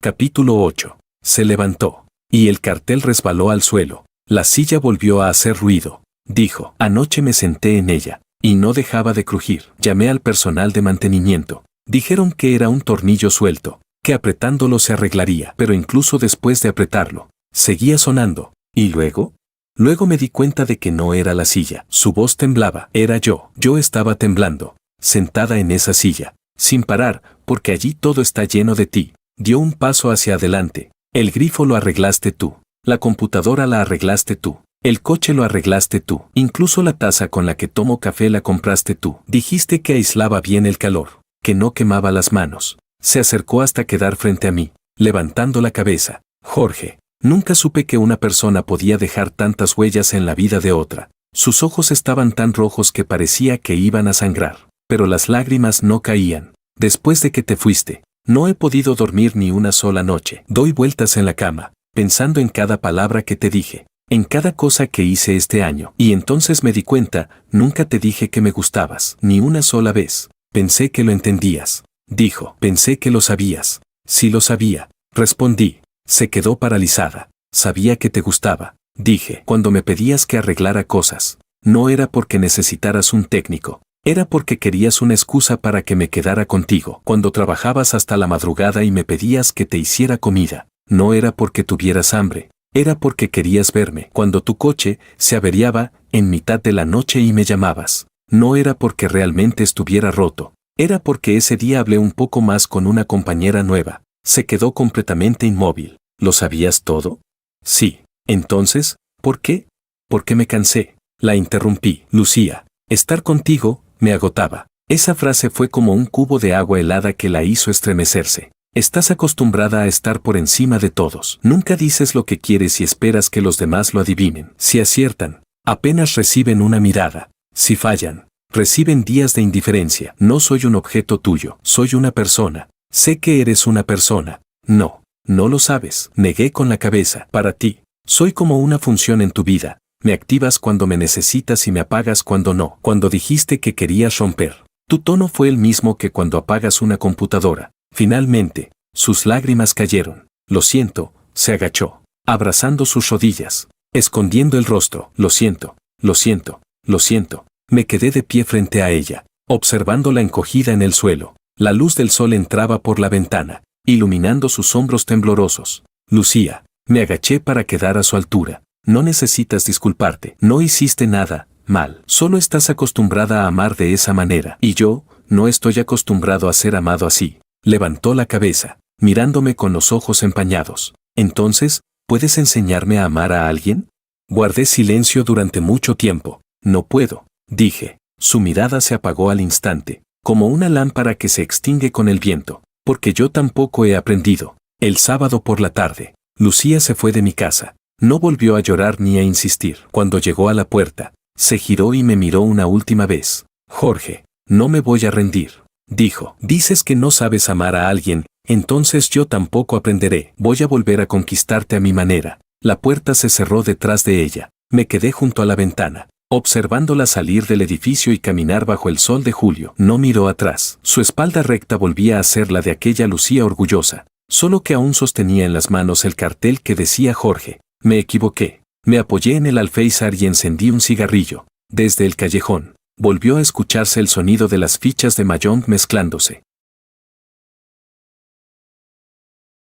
Capítulo 8. Se levantó, y el cartel resbaló al suelo. La silla volvió a hacer ruido. Dijo, anoche me senté en ella, y no dejaba de crujir. Llamé al personal de mantenimiento. Dijeron que era un tornillo suelto, que apretándolo se arreglaría, pero incluso después de apretarlo, seguía sonando. ¿Y luego? Luego me di cuenta de que no era la silla. Su voz temblaba. Era yo. Yo estaba temblando, sentada en esa silla, sin parar, porque allí todo está lleno de ti. Dio un paso hacia adelante. El grifo lo arreglaste tú. La computadora la arreglaste tú. El coche lo arreglaste tú. Incluso la taza con la que tomo café la compraste tú. Dijiste que aislaba bien el calor, que no quemaba las manos. Se acercó hasta quedar frente a mí, levantando la cabeza. Jorge, nunca supe que una persona podía dejar tantas huellas en la vida de otra. Sus ojos estaban tan rojos que parecía que iban a sangrar, pero las lágrimas no caían. Después de que te fuiste, no he podido dormir ni una sola noche. Doy vueltas en la cama, pensando en cada palabra que te dije, en cada cosa que hice este año. Y entonces me di cuenta, nunca te dije que me gustabas, ni una sola vez. Pensé que lo entendías. Dijo, pensé que lo sabías. Sí lo sabía. Respondí. Se quedó paralizada. Sabía que te gustaba. Dije, cuando me pedías que arreglara cosas, no era porque necesitaras un técnico. Era porque querías una excusa para que me quedara contigo. Cuando trabajabas hasta la madrugada y me pedías que te hiciera comida, no era porque tuvieras hambre. Era porque querías verme. Cuando tu coche se averiaba en mitad de la noche y me llamabas, no era porque realmente estuviera roto. Era porque ese día hablé un poco más con una compañera nueva. Se quedó completamente inmóvil. ¿Lo sabías todo? Sí. Entonces, ¿por qué? Porque me cansé. La interrumpí. Lucía, estar contigo me agotaba. Esa frase fue como un cubo de agua helada que la hizo estremecerse. Estás acostumbrada a estar por encima de todos. Nunca dices lo que quieres y esperas que los demás lo adivinen. Si aciertan, apenas reciben una mirada. Si fallan, reciben días de indiferencia. No soy un objeto tuyo, soy una persona. Sé que eres una persona. No, no lo sabes. Negué con la cabeza. Para ti, soy como una función en tu vida. Me activas cuando me necesitas y me apagas cuando no. Cuando dijiste que querías romper, tu tono fue el mismo que cuando apagas una computadora. Finalmente, sus lágrimas cayeron. Lo siento, se agachó, abrazando sus rodillas, escondiendo el rostro. Lo siento, lo siento, lo siento. Me quedé de pie frente a ella, observándola encogida en el suelo. La luz del sol entraba por la ventana, iluminando sus hombros temblorosos. Lucía, me agaché para quedar a su altura. No necesitas disculparte, no hiciste nada mal. Solo estás acostumbrada a amar de esa manera. Y yo, no estoy acostumbrado a ser amado así. Levantó la cabeza, mirándome con los ojos empañados. Entonces, ¿puedes enseñarme a amar a alguien? Guardé silencio durante mucho tiempo. No puedo, dije. Su mirada se apagó al instante, como una lámpara que se extingue con el viento, porque yo tampoco he aprendido. El sábado por la tarde, Lucía se fue de mi casa. No volvió a llorar ni a insistir. Cuando llegó a la puerta, se giró y me miró una última vez. Jorge, no me voy a rendir, dijo. Dices que no sabes amar a alguien, entonces yo tampoco aprenderé. Voy a volver a conquistarte a mi manera. La puerta se cerró detrás de ella. Me quedé junto a la ventana, observándola salir del edificio y caminar bajo el sol de julio. No miró atrás. Su espalda recta volvía a ser la de aquella Lucía orgullosa, solo que aún sostenía en las manos el cartel que decía Jorge. Me equivoqué. Me apoyé en el alféizar y encendí un cigarrillo. Desde el callejón, volvió a escucharse el sonido de las fichas de mahjong mezclándose.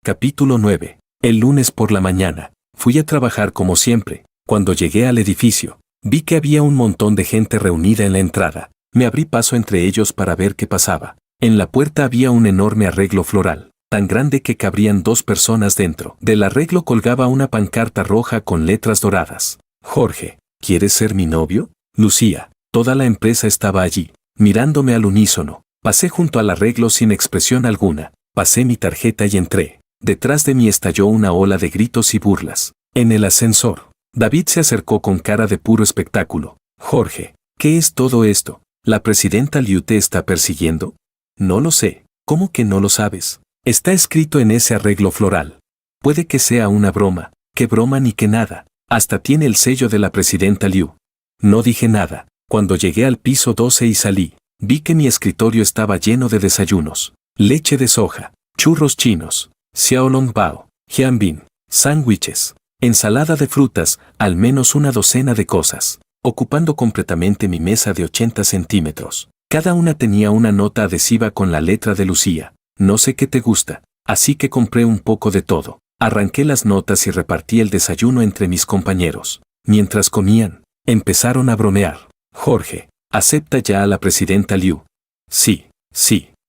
Capítulo 9. El lunes por la mañana, fui a trabajar como siempre. Cuando llegué al edificio, vi que había un montón de gente reunida en la entrada. Me abrí paso entre ellos para ver qué pasaba. En la puerta había un enorme arreglo floral, tan grande que cabrían 2 personas dentro. Del arreglo colgaba una pancarta roja con letras doradas. Jorge, ¿quieres ser mi novio? Lucía. Toda la empresa estaba allí, mirándome al unísono. Pasé junto al arreglo sin expresión alguna. Pasé mi tarjeta y entré. Detrás de mí estalló una ola de gritos y burlas. En el ascensor, David se acercó con cara de puro espectáculo. Jorge, ¿qué es todo esto? ¿La presidenta Liu te está persiguiendo? No lo sé. ¿Cómo que no lo sabes? Está escrito en ese arreglo floral. Puede que sea una broma. ¿Qué broma ni qué nada? Hasta tiene el sello de la presidenta Liu. No dije nada. Cuando llegué al piso 12 y salí, vi que mi escritorio estaba lleno de desayunos. Leche de soja, churros chinos, xiaolongbao, jianbin, sándwiches, ensalada de frutas, al menos una docena de cosas, ocupando completamente mi mesa de 80 centímetros. Cada una tenía una nota adhesiva con la letra de Lucía. No sé qué te gusta, así que compré un poco de todo. Arranqué las notas y repartí el desayuno entre mis compañeros. Mientras comían, empezaron a bromear. Jorge, ¿acepta ya a la presidenta Liu? Sí,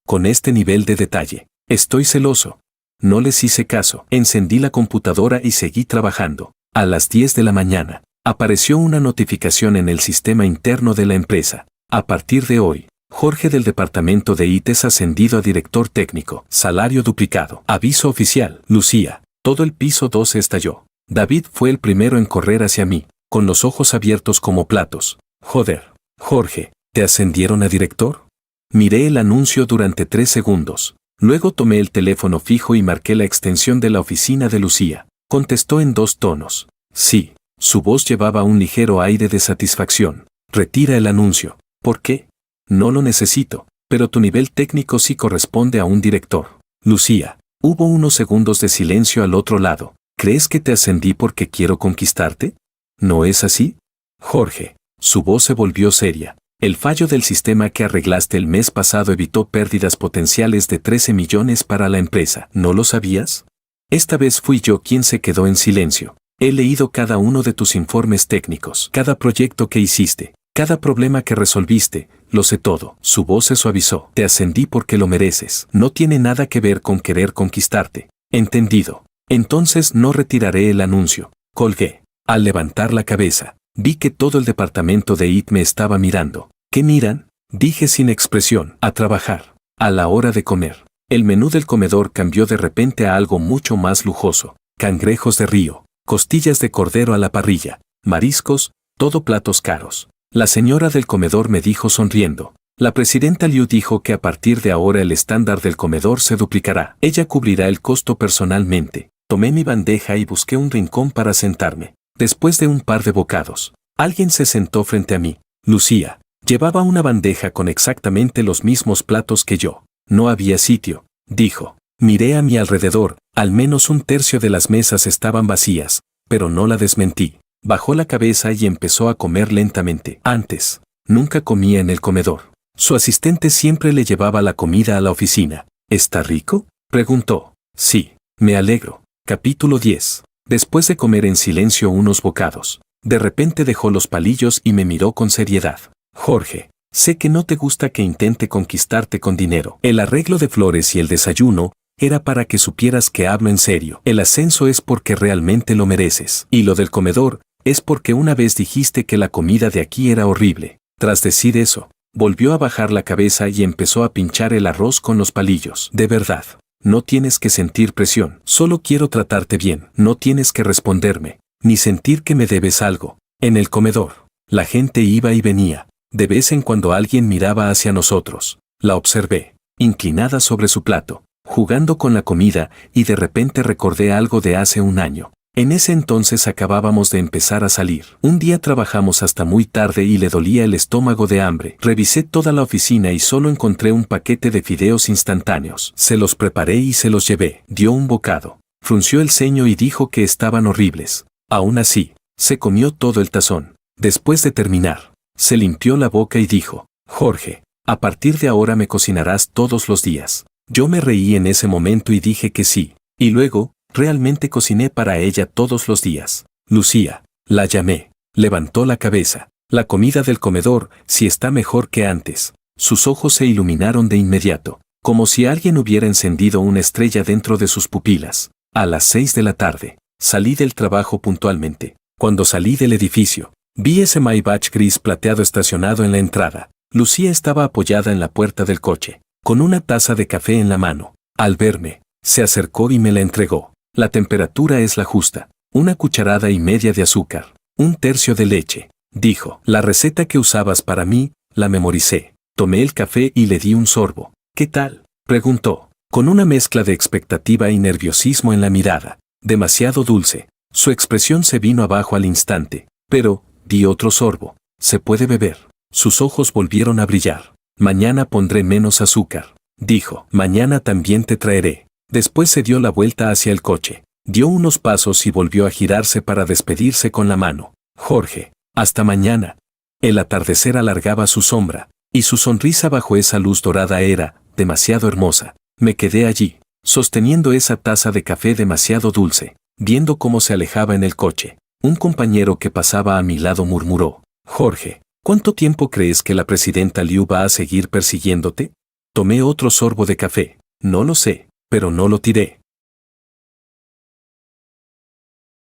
con este nivel de detalle. Estoy celoso. No les hice caso. Encendí la computadora y seguí trabajando. A las 10 de la mañana, apareció una notificación en el sistema interno de la empresa. A partir de hoy, Jorge del departamento de IT es ascendido a director técnico. Salario duplicado. Aviso oficial. Lucía. Todo el piso 12 estalló. David fue el primero en correr hacia mí, con los ojos abiertos como platos. Joder. Jorge, ¿te ascendieron a director? Miré el anuncio durante 3 segundos. Luego tomé el teléfono fijo y marqué la extensión de la oficina de Lucía. Contestó en 2 tonos. Sí. Su voz llevaba un ligero aire de satisfacción. Retira el anuncio. ¿Por qué? No lo necesito, pero tu nivel técnico sí corresponde a un director. Lucía. Hubo unos segundos de silencio al otro lado. ¿Crees que te ascendí porque quiero conquistarte? ¿No es así? Jorge. Su voz se volvió seria. El fallo del sistema que arreglaste el mes pasado evitó pérdidas potenciales de 13 millones para la empresa. ¿No lo sabías? Esta vez fui yo quien se quedó en silencio. He leído cada uno de tus informes técnicos, cada proyecto que hiciste, cada problema que resolviste, lo sé todo. Su voz se suavizó. Te ascendí porque lo mereces. No tiene nada que ver con querer conquistarte. Entendido. Entonces no retiraré el anuncio. Colgué. Al levantar la cabeza, vi que todo el departamento de IT me estaba mirando. ¿Qué miran? Dije sin expresión. A trabajar. A la hora de comer. El menú del comedor cambió de repente a algo mucho más lujoso. Cangrejos de río, costillas de cordero a la parrilla, mariscos, todo platos caros. La señora del comedor me dijo sonriendo. La presidenta Liu dijo que a partir de ahora el estándar del comedor se duplicará. Ella cubrirá el costo personalmente. Tomé mi bandeja y busqué un rincón para sentarme. Después de un par de bocados, alguien se sentó frente a mí. Lucía. Llevaba una bandeja con exactamente los mismos platos que yo. No había sitio, dijo. Miré a mi alrededor, al menos un tercio de las mesas estaban vacías, pero no la desmentí. Bajó la cabeza y empezó a comer lentamente. Antes, nunca comía en el comedor. Su asistente siempre le llevaba la comida a la oficina. ¿Está rico?, preguntó. Sí, me alegro. Capítulo 10. Después de comer en silencio unos bocados, de repente dejó los palillos y me miró con seriedad. Jorge, sé que no te gusta que intente conquistarte con dinero. El arreglo de flores y el desayuno era para que supieras que hablo en serio. El ascenso es porque realmente lo mereces. Y lo del comedor es porque una vez dijiste que la comida de aquí era horrible. Tras decir eso, volvió a bajar la cabeza y empezó a pinchar el arroz con los palillos. De verdad, no tienes que sentir presión. Solo quiero tratarte bien. No tienes que responderme, ni sentir que me debes algo. En el comedor, la gente iba y venía. De vez en cuando alguien miraba hacia nosotros. La observé, inclinada sobre su plato, jugando con la comida, y de repente recordé algo de hace un año. En ese entonces acabábamos de empezar a salir. Un día trabajamos hasta muy tarde y le dolía el estómago de hambre. Revisé toda la oficina y solo encontré un paquete de fideos instantáneos. Se los preparé y se los llevé. Dio un bocado, frunció el ceño y dijo que estaban horribles. Aún así, se comió todo el tazón. Después de terminar, se limpió la boca y dijo, Jorge, a partir de ahora me cocinarás todos los días. Yo me reí en ese momento y dije que sí. Y luego, realmente cociné para ella todos los días. Lucía, la llamé. Levantó la cabeza. La comida del comedor, si está mejor que antes. Sus ojos se iluminaron de inmediato. como si alguien hubiera encendido una estrella dentro de sus pupilas. A las 6 de la tarde, salí del trabajo puntualmente. Cuando salí del edificio, vi ese Maybach gris plateado estacionado en la entrada. Lucía estaba apoyada en la puerta del coche, con una taza de café en la mano. Al verme, se acercó y me la entregó. La temperatura es la justa. 1,5 cucharadas de azúcar, 1/3 de leche, dijo. La receta que usabas para mí, la memoricé. Tomé el café y le di un sorbo. ¿Qué tal?, preguntó, con una mezcla de expectativa y nerviosismo en la mirada. Demasiado dulce. Su expresión se vino abajo al instante. Pero, di otro sorbo. ¿Se puede beber? Sus ojos volvieron a brillar. Mañana pondré menos azúcar, dijo. Mañana también te traeré. Después se dio la vuelta hacia el coche. Dio unos pasos y volvió a girarse para despedirse con la mano. Jorge, hasta mañana. El atardecer alargaba su sombra, y su sonrisa bajo esa luz dorada era demasiado hermosa. Me quedé allí, sosteniendo esa taza de café demasiado dulce, viendo cómo se alejaba en el coche. Un compañero que pasaba a mi lado murmuró: Jorge, ¿cuánto tiempo crees que la presidenta Liu va a seguir persiguiéndote? Tomé otro sorbo de café. No lo sé, pero no lo tiré.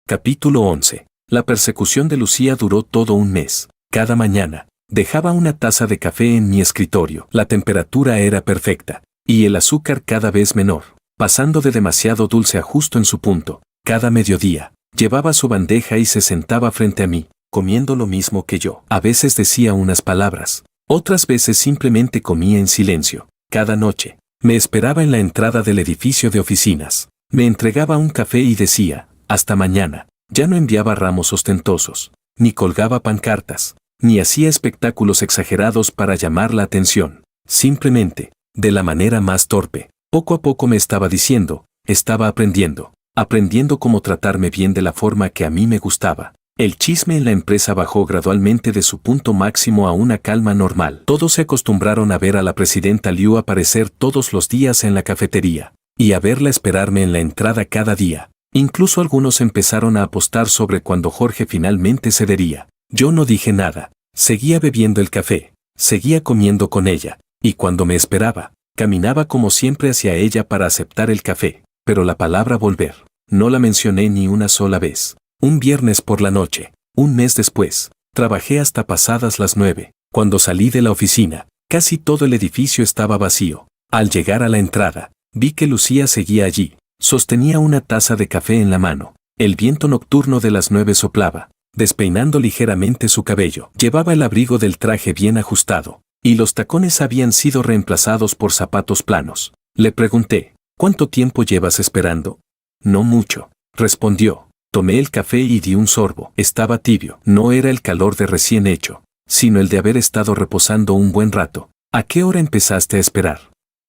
Capítulo 11. La persecución de Lucía duró todo un mes. Cada mañana, dejaba una taza de café en mi escritorio. La temperatura era perfecta, y el azúcar cada vez menor, pasando de demasiado dulce a justo en su punto. Cada mediodía, llevaba su bandeja y se sentaba frente a mí, comiendo lo mismo que yo. A veces decía unas palabras, otras veces simplemente comía en silencio. Cada noche, me esperaba en la entrada del edificio de oficinas. Me entregaba un café y decía: hasta mañana. Ya no enviaba ramos ostentosos, ni colgaba pancartas, ni hacía espectáculos exagerados para llamar la atención. Simplemente, de la manera más torpe, poco a poco me estaba diciendo, estaba aprendiendo cómo tratarme bien de la forma que a mí me gustaba. El chisme en la empresa bajó gradualmente de su punto máximo a una calma normal. Todos se acostumbraron a ver a la presidenta Liu aparecer todos los días en la cafetería, y a verla esperarme en la entrada cada día. Incluso algunos empezaron a apostar sobre cuándo Jorge finalmente cedería. Yo no dije nada, seguía bebiendo el café, seguía comiendo con ella, y cuando me esperaba, caminaba como siempre hacia ella para aceptar el café, pero la palabra volver, no la mencioné ni una sola vez. Un viernes por la noche, un mes después, trabajé hasta pasadas las 9. Cuando salí de la oficina, casi todo el edificio estaba vacío. Al llegar a la entrada, vi que Lucía seguía allí. Sostenía una taza de café en la mano. El viento nocturno de las 9 soplaba, despeinando ligeramente su cabello. Llevaba el abrigo del traje bien ajustado, y los tacones habían sido reemplazados por zapatos planos. Le pregunté: ¿cuánto tiempo llevas esperando? No mucho, respondió. Tomé el café y di un sorbo. Estaba tibio. No era el calor de recién hecho, sino el de haber estado reposando un buen rato. ¿A qué hora empezaste a esperar?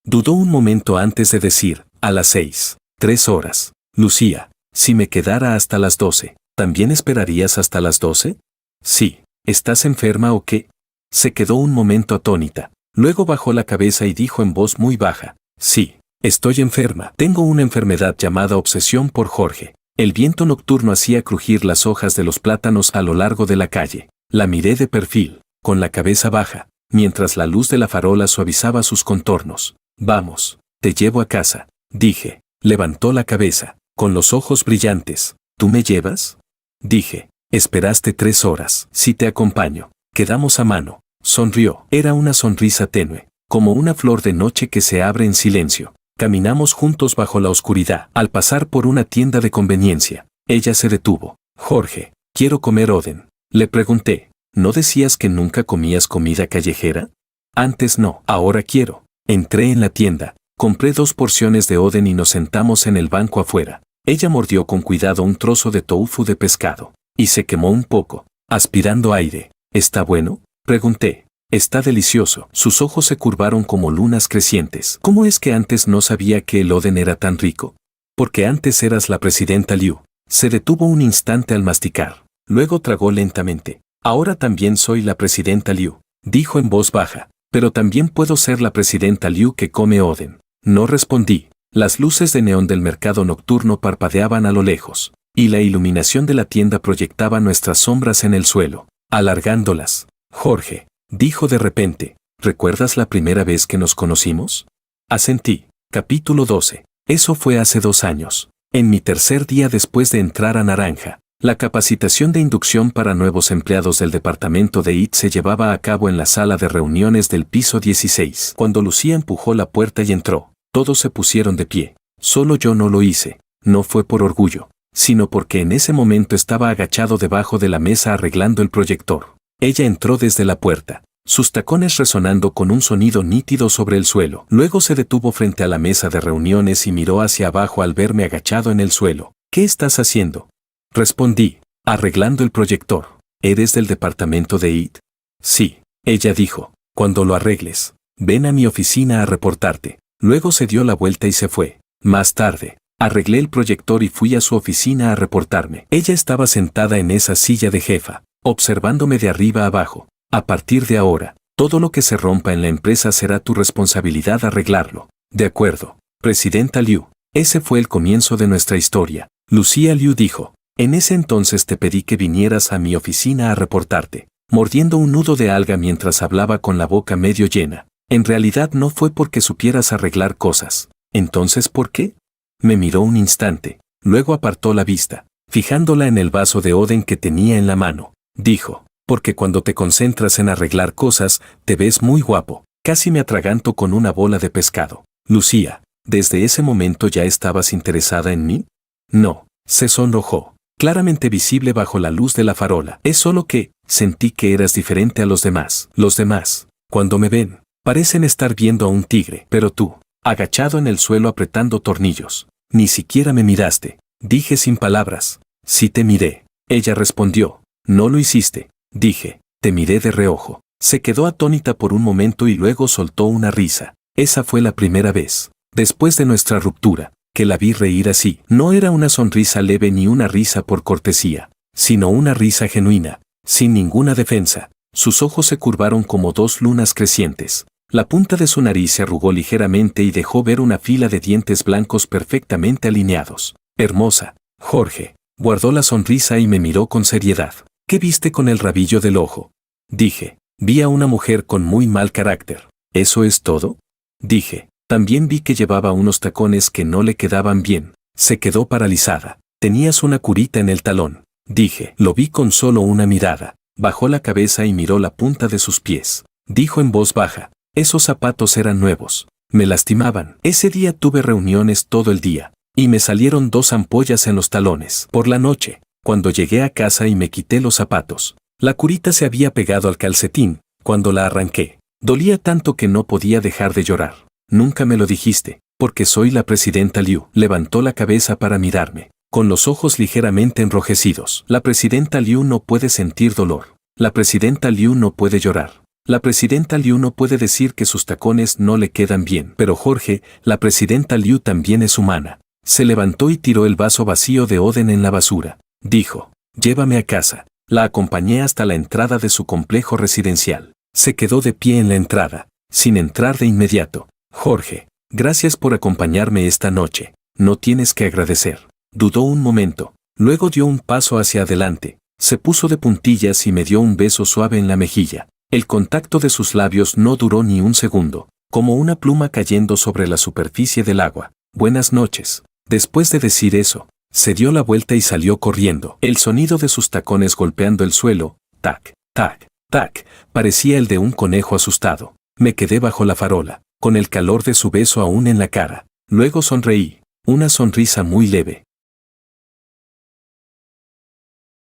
Dudó un momento antes de decir: a las 6. 3 horas. Lucía, si me quedara hasta las 12, ¿también esperarías hasta las 12? Sí. ¿Estás enferma o qué? Se quedó un momento atónita. Luego bajó la cabeza y dijo en voz muy baja: sí, estoy enferma. Tengo una enfermedad llamada obsesión por Jorge. El viento nocturno hacía crujir las hojas de los plátanos a lo largo de la calle. La miré de perfil, con la cabeza baja, mientras la luz de la farola suavizaba sus contornos. Vamos, te llevo a casa, dije. Levantó la cabeza, con los ojos brillantes. ¿Tú me llevas? Dije. Esperaste 3 horas. Sí, te acompaño. Quedamos a mano. Sonrió. Era una sonrisa tenue, como una flor de noche que se abre en silencio. Caminamos juntos bajo la oscuridad. Al pasar por una tienda de conveniencia, ella se detuvo. Jorge, quiero comer oden. Le pregunté: ¿no decías que nunca comías comida callejera? Antes no, ahora quiero. Entré en la tienda. Compré 2 porciones de oden y nos sentamos en el banco afuera. Ella mordió con cuidado un trozo de tofu de pescado, y se quemó un poco, aspirando aire. ¿Está bueno?, pregunté. Está delicioso. Sus ojos se curvaron como lunas crecientes. ¿Cómo es que antes no sabía que el oden era tan rico? Porque antes eras la presidenta Liu. Se detuvo un instante al masticar. Luego tragó lentamente. Ahora también soy la presidenta Liu, dijo en voz baja. Pero también puedo ser la presidenta Liu que come oden. No respondí. Las luces de neón del mercado nocturno parpadeaban a lo lejos, y la iluminación de la tienda proyectaba nuestras sombras en el suelo, alargándolas. Jorge, dijo de repente, ¿recuerdas la primera vez que nos conocimos? Asentí. Capítulo 12. Eso fue hace 2 años. En mi tercer día después de entrar a Naranja. La capacitación de inducción para nuevos empleados del departamento de IT se llevaba a cabo en la sala de reuniones del piso 16. Cuando Lucía empujó la puerta y entró, todos se pusieron de pie. Solo yo no lo hice. No fue por orgullo, sino porque en ese momento estaba agachado debajo de la mesa arreglando el proyector. Ella entró desde la puerta, sus tacones resonando con un sonido nítido sobre el suelo. Luego se detuvo frente a la mesa de reuniones y miró hacia abajo al verme agachado en el suelo. ¿Qué estás haciendo? Respondí, arreglando el proyector. ¿Eres del departamento de IT? Sí, ella dijo. Cuando lo arregles, ven a mi oficina a reportarte. Luego se dio la vuelta y se fue. Más tarde, arreglé el proyector y fui a su oficina a reportarme. Ella estaba sentada en esa silla de jefa, observándome de arriba abajo. A partir de ahora, todo lo que se rompa en la empresa será tu responsabilidad arreglarlo. De acuerdo, Presidenta Liu. Ese fue el comienzo de nuestra historia. Lucía Liu dijo. En ese entonces te pedí que vinieras a mi oficina a reportarte, mordiendo un nudo de alga mientras hablaba con la boca medio llena. En realidad no fue porque supieras arreglar cosas. ¿Entonces por qué? Me miró un instante, luego apartó la vista, fijándola en el vaso de Oden que tenía en la mano. Dijo, porque cuando te concentras en arreglar cosas, te ves muy guapo. Casi me atraganto con una bola de pescado. Lucía, ¿desde ese momento ya estabas interesada en mí? No, se sonrojó, claramente visible bajo la luz de la farola. Es solo que, sentí que eras diferente a los demás. Los demás, cuando me ven, parecen estar viendo a un tigre. Pero tú, agachado en el suelo apretando tornillos, ni siquiera me miraste. Dije sin palabras. Sí te miré. Ella respondió. No lo hiciste. Dije, te miré de reojo. Se quedó atónita por un momento y luego soltó una risa. Esa fue la primera vez, después de nuestra ruptura, que la vi reír así. No era una sonrisa leve ni una risa por cortesía, sino una risa genuina, sin ninguna defensa. Sus ojos se curvaron como 2 lunas crecientes. La punta de su nariz se arrugó ligeramente y dejó ver una fila de dientes blancos perfectamente alineados. Hermosa, Jorge. Guardó la sonrisa y me miró con seriedad. ¿Qué viste con el rabillo del ojo? Dije, vi a una mujer con muy mal carácter. ¿Eso es todo? Dije, también vi que llevaba unos tacones que no le quedaban bien. Se quedó paralizada. Tenías una curita en el talón. Dije, lo vi con solo una mirada. Bajó la cabeza y miró la punta de sus pies. Dijo en voz baja, esos zapatos eran nuevos. Me lastimaban. Ese día tuve reuniones todo el día, y me salieron 2 ampollas en los talones. Por la noche, cuando llegué a casa y me quité los zapatos, la curita se había pegado al calcetín. Cuando la arranqué, dolía tanto que no podía dejar de llorar. Nunca me lo dijiste, porque soy la presidenta Liu. Levantó la cabeza para mirarme, con los ojos ligeramente enrojecidos. La presidenta Liu no puede sentir dolor. La presidenta Liu no puede llorar. La presidenta Liu no puede decir que sus tacones no le quedan bien. Pero Jorge, la presidenta Liu también es humana. Se levantó y tiró el vaso vacío de Oden en la basura. Dijo, llévame a casa. La acompañé hasta la entrada de su complejo residencial. Se quedó de pie en la entrada, sin entrar de inmediato. Jorge, gracias por acompañarme esta noche. No tienes que agradecer. Dudó un momento, luego dio un paso hacia adelante, se puso de puntillas y me dio un beso suave en la mejilla. El contacto de sus labios no duró ni un segundo, como una pluma cayendo sobre la superficie del agua. Buenas noches. Después de decir eso, se dio la vuelta y salió corriendo. El sonido de sus tacones golpeando el suelo, tac, tac, tac, parecía el de un conejo asustado. Me quedé bajo la farola, con el calor de su beso aún en la cara. Luego sonreí, una sonrisa muy leve.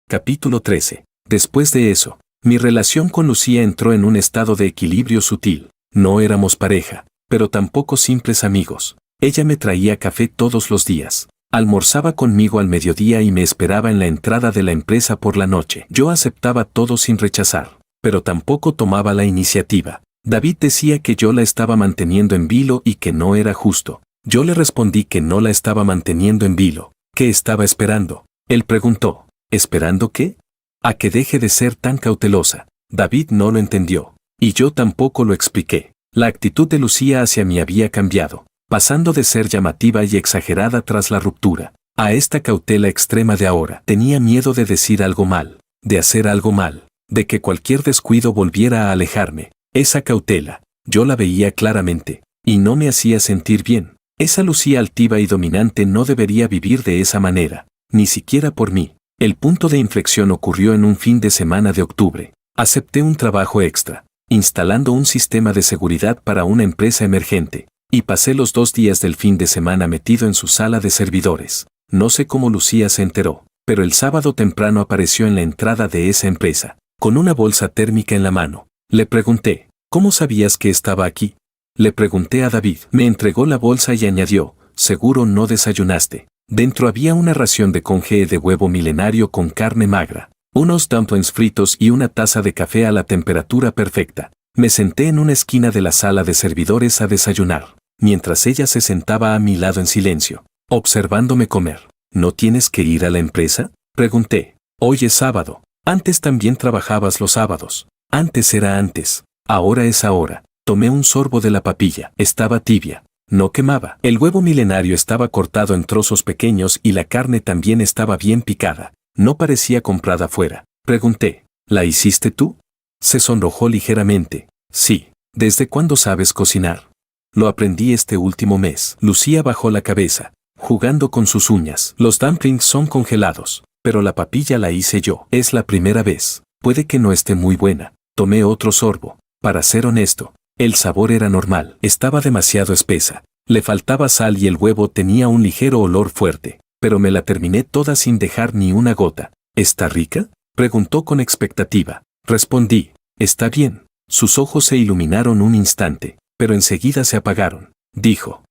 Capítulo 13. Después de eso, mi relación con Lucía entró en un estado de equilibrio sutil. No éramos pareja, pero tampoco simples amigos. Ella me traía café todos los días. Almorzaba conmigo al mediodía y me esperaba en la entrada de la empresa por la noche. Yo aceptaba todo sin rechazar, pero tampoco tomaba la iniciativa. David decía que yo la estaba manteniendo en vilo y que no era justo. Yo le respondí que no la estaba manteniendo en vilo. ¿Qué estaba esperando? Él preguntó, ¿esperando qué? A que deje de ser tan cautelosa. David no lo entendió, y yo tampoco lo expliqué. La actitud de Lucía hacia mí había cambiado, pasando de ser llamativa y exagerada tras la ruptura, a esta cautela extrema de ahora. Tenía miedo de decir algo mal, de hacer algo mal, de que cualquier descuido volviera a alejarme. Esa cautela, yo la veía claramente. Y no me hacía sentir bien. Esa Lucía altiva y dominante no debería vivir de esa manera, ni siquiera por mí. El punto de inflexión ocurrió en un fin de semana de octubre. Acepté un trabajo extra, instalando un sistema de seguridad para una empresa emergente, y pasé los 2 días del fin de semana metido en su sala de servidores. No sé cómo Lucía se enteró, pero el sábado temprano apareció en la entrada de esa empresa, con una bolsa térmica en la mano. Le pregunté, ¿cómo sabías que estaba aquí? Le pregunté a David. Me entregó la bolsa y añadió, seguro no desayunaste. Dentro había una ración de congé de huevo milenario con carne magra, unos dumplings fritos y una taza de café a la temperatura perfecta. Me senté en una esquina de la sala de servidores a desayunar, mientras ella se sentaba a mi lado en silencio, observándome comer. ¿No tienes que ir a la empresa?, pregunté. Hoy es sábado. Antes también trabajabas los sábados. Antes era antes. Ahora es ahora. Tomé un sorbo de la papilla. Estaba tibia. No quemaba. El huevo milenario estaba cortado en trozos pequeños y la carne también estaba bien picada. No parecía comprada fuera. Pregunté, ¿la hiciste tú? Se sonrojó ligeramente. Sí. ¿Desde cuándo sabes cocinar? Lo aprendí este último mes. Lucía bajó la cabeza, jugando con sus uñas. Los dumplings son congelados, pero la papilla la hice yo. Es la primera vez. Puede que no esté muy buena. Tomé otro sorbo. Para ser honesto, el sabor era normal. Estaba demasiado espesa. Le faltaba sal y el huevo tenía un ligero olor fuerte, pero me la terminé toda sin dejar ni una gota. ¿Está rica?, preguntó con expectativa. Respondí, está bien. Sus ojos se iluminaron un instante, pero enseguida se apagaron. Dijo,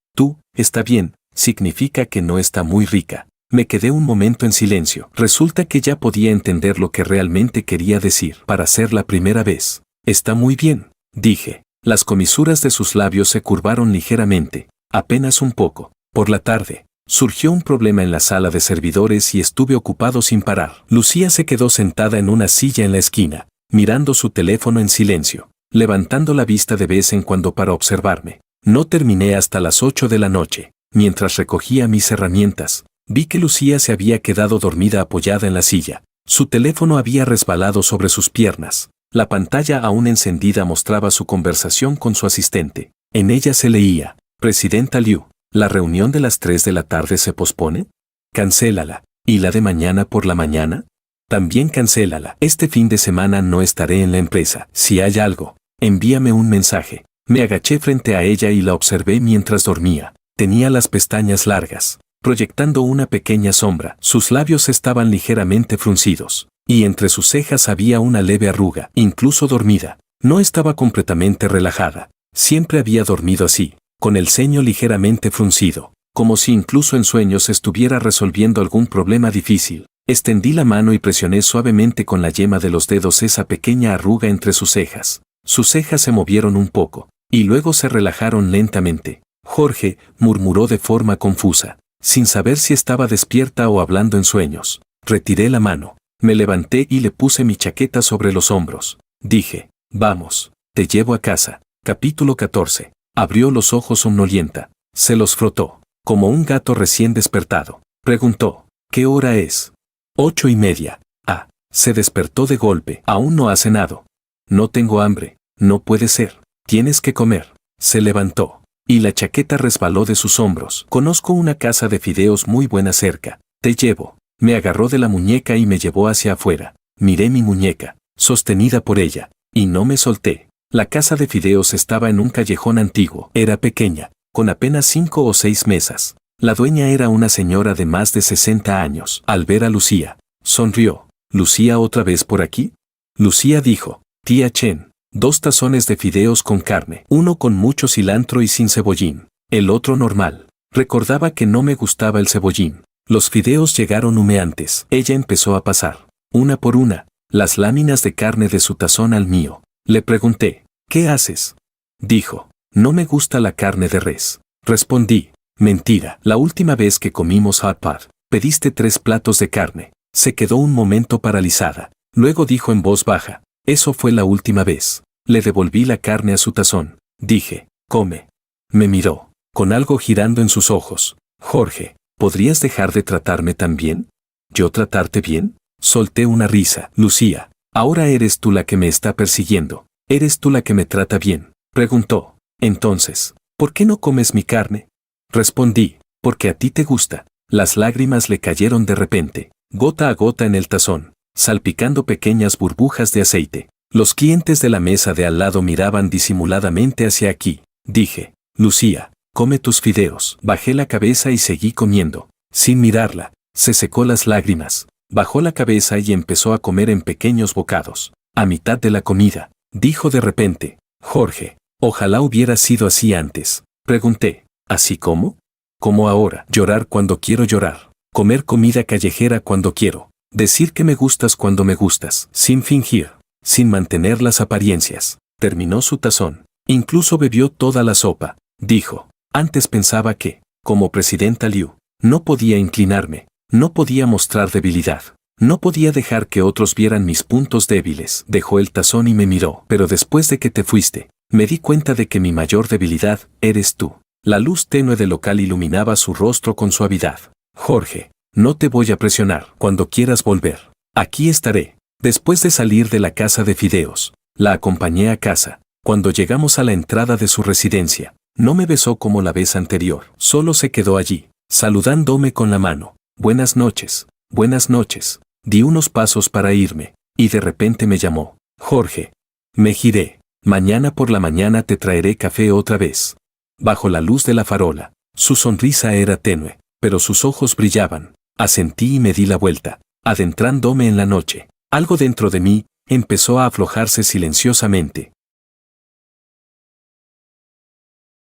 está bien, significa que no está muy rica. Me quedé un momento en silencio. Resulta que ya podía entender lo que realmente quería decir. Para ser la primera vez. Está muy bien, dije. Las comisuras de sus labios se curvaron ligeramente, apenas un poco. Por la tarde, surgió un problema en la sala de servidores y estuve ocupado sin parar. Lucía se quedó sentada en una silla en la esquina, mirando su teléfono en silencio, levantando la vista de vez en cuando para observarme. No terminé hasta las 8 de la noche. Mientras recogía mis herramientas, vi que Lucía se había quedado dormida apoyada en la silla. Su teléfono había resbalado sobre sus piernas. La pantalla aún encendida mostraba su conversación con su asistente. En ella se leía, Presidenta Liu, ¿la reunión de las 3 de la tarde se pospone? Cancélala. ¿Y la de mañana por la mañana? También cancélala. Este fin de semana no estaré en la empresa. Si hay algo, envíame un mensaje. Me agaché frente a ella y la observé mientras dormía. Tenía las pestañas largas, proyectando una pequeña sombra. Sus labios estaban ligeramente fruncidos, y entre sus cejas había una leve arruga. Incluso dormida, no estaba completamente relajada. Siempre había dormido así, con el ceño ligeramente fruncido, como si incluso en sueños estuviera resolviendo algún problema difícil. Extendí la mano y presioné suavemente con la yema de los dedos esa pequeña arruga entre sus cejas. Sus cejas se movieron un poco, y luego se relajaron lentamente. Jorge, murmuró de forma confusa, sin saber si estaba despierta o hablando en sueños. Retiré la mano, me levanté y le puse mi chaqueta sobre los hombros. Dije, vamos, te llevo a casa. Capítulo 14. Abrió los ojos somnolienta. Se los frotó, como un gato recién despertado. Preguntó, ¿qué hora es? 8:30. Ah, se despertó de golpe. Aún no ha cenado. No tengo hambre. No puede ser. Tienes que comer. Se levantó, y la chaqueta resbaló de sus hombros. Conozco una casa de fideos muy buena cerca. Te llevo. Me agarró de la muñeca y me llevó hacia afuera. Miré mi muñeca, sostenida por ella, y no me solté. La casa de fideos estaba en un callejón antiguo. Era pequeña, con apenas 5 o 6 mesas. La dueña era una señora de más de 60 años. Al ver a Lucía, sonrió. ¿Lucía otra vez por aquí? Lucía dijo, tía Chen, 2 tazones de fideos con carne, uno con mucho cilantro y sin cebollín, el otro normal. Recordaba que no me gustaba el cebollín. Los fideos llegaron humeantes. Ella empezó a pasar, una por una, las láminas de carne de su tazón al mío. Le pregunté, ¿qué haces? Dijo, no me gusta la carne de res. Respondí, mentira. La última vez que comimos hot pot, pediste 3 platos de carne. Se quedó un momento paralizada. Luego dijo en voz baja, eso fue la última vez. Le devolví la carne a su tazón. Dije, come. Me miró, con algo girando en sus ojos. Jorge, ¿podrías dejar de tratarme tan bien? ¿Yo tratarte bien? Solté una risa. Lucía, ahora eres tú la que me está persiguiendo. ¿Eres tú la que me trata bien? Preguntó. Entonces, ¿Por qué no comes mi carne? Respondí, porque a ti te gusta. Las lágrimas le cayeron de repente, gota a gota en el tazón, salpicando pequeñas burbujas de aceite. Los clientes de la mesa de al lado miraban disimuladamente hacia aquí. Dije, Lucía, come tus fideos. Bajé la cabeza y seguí comiendo. Sin mirarla, se secó las lágrimas, bajó la cabeza y empezó a comer en pequeños bocados. A mitad de la comida, dijo de repente, Jorge, ojalá hubiera sido así antes. Pregunté, ¿así cómo? Como ahora, llorar cuando quiero llorar, comer comida callejera cuando quiero, decir que me gustas cuando me gustas, sin fingir, sin mantener las apariencias. Terminó su tazón, incluso bebió toda la sopa. Dijo, antes pensaba que, como presidenta Liu, no podía inclinarme, no podía mostrar debilidad, no podía dejar que otros vieran mis puntos débiles. Dejó el tazón y me miró. Pero después de que te fuiste, me di cuenta de que mi mayor debilidad eres tú. La luz tenue del local iluminaba su rostro con suavidad. Jorge, no te voy a presionar. Cuando quieras volver, aquí estaré. Después de salir de la casa de fideos, la acompañé a casa. Cuando llegamos a la entrada de su residencia, no me besó como la vez anterior. Solo se quedó allí, saludándome con la mano. Buenas noches, buenas noches. Di unos pasos para irme, y de repente me llamó. Jorge. Me giré. Mañana por la mañana te traeré café otra vez. Bajo la luz de la farola, su sonrisa era tenue, pero sus ojos brillaban. Asentí y me di la vuelta, adentrándome en la noche. Algo dentro de mí empezó a aflojarse silenciosamente.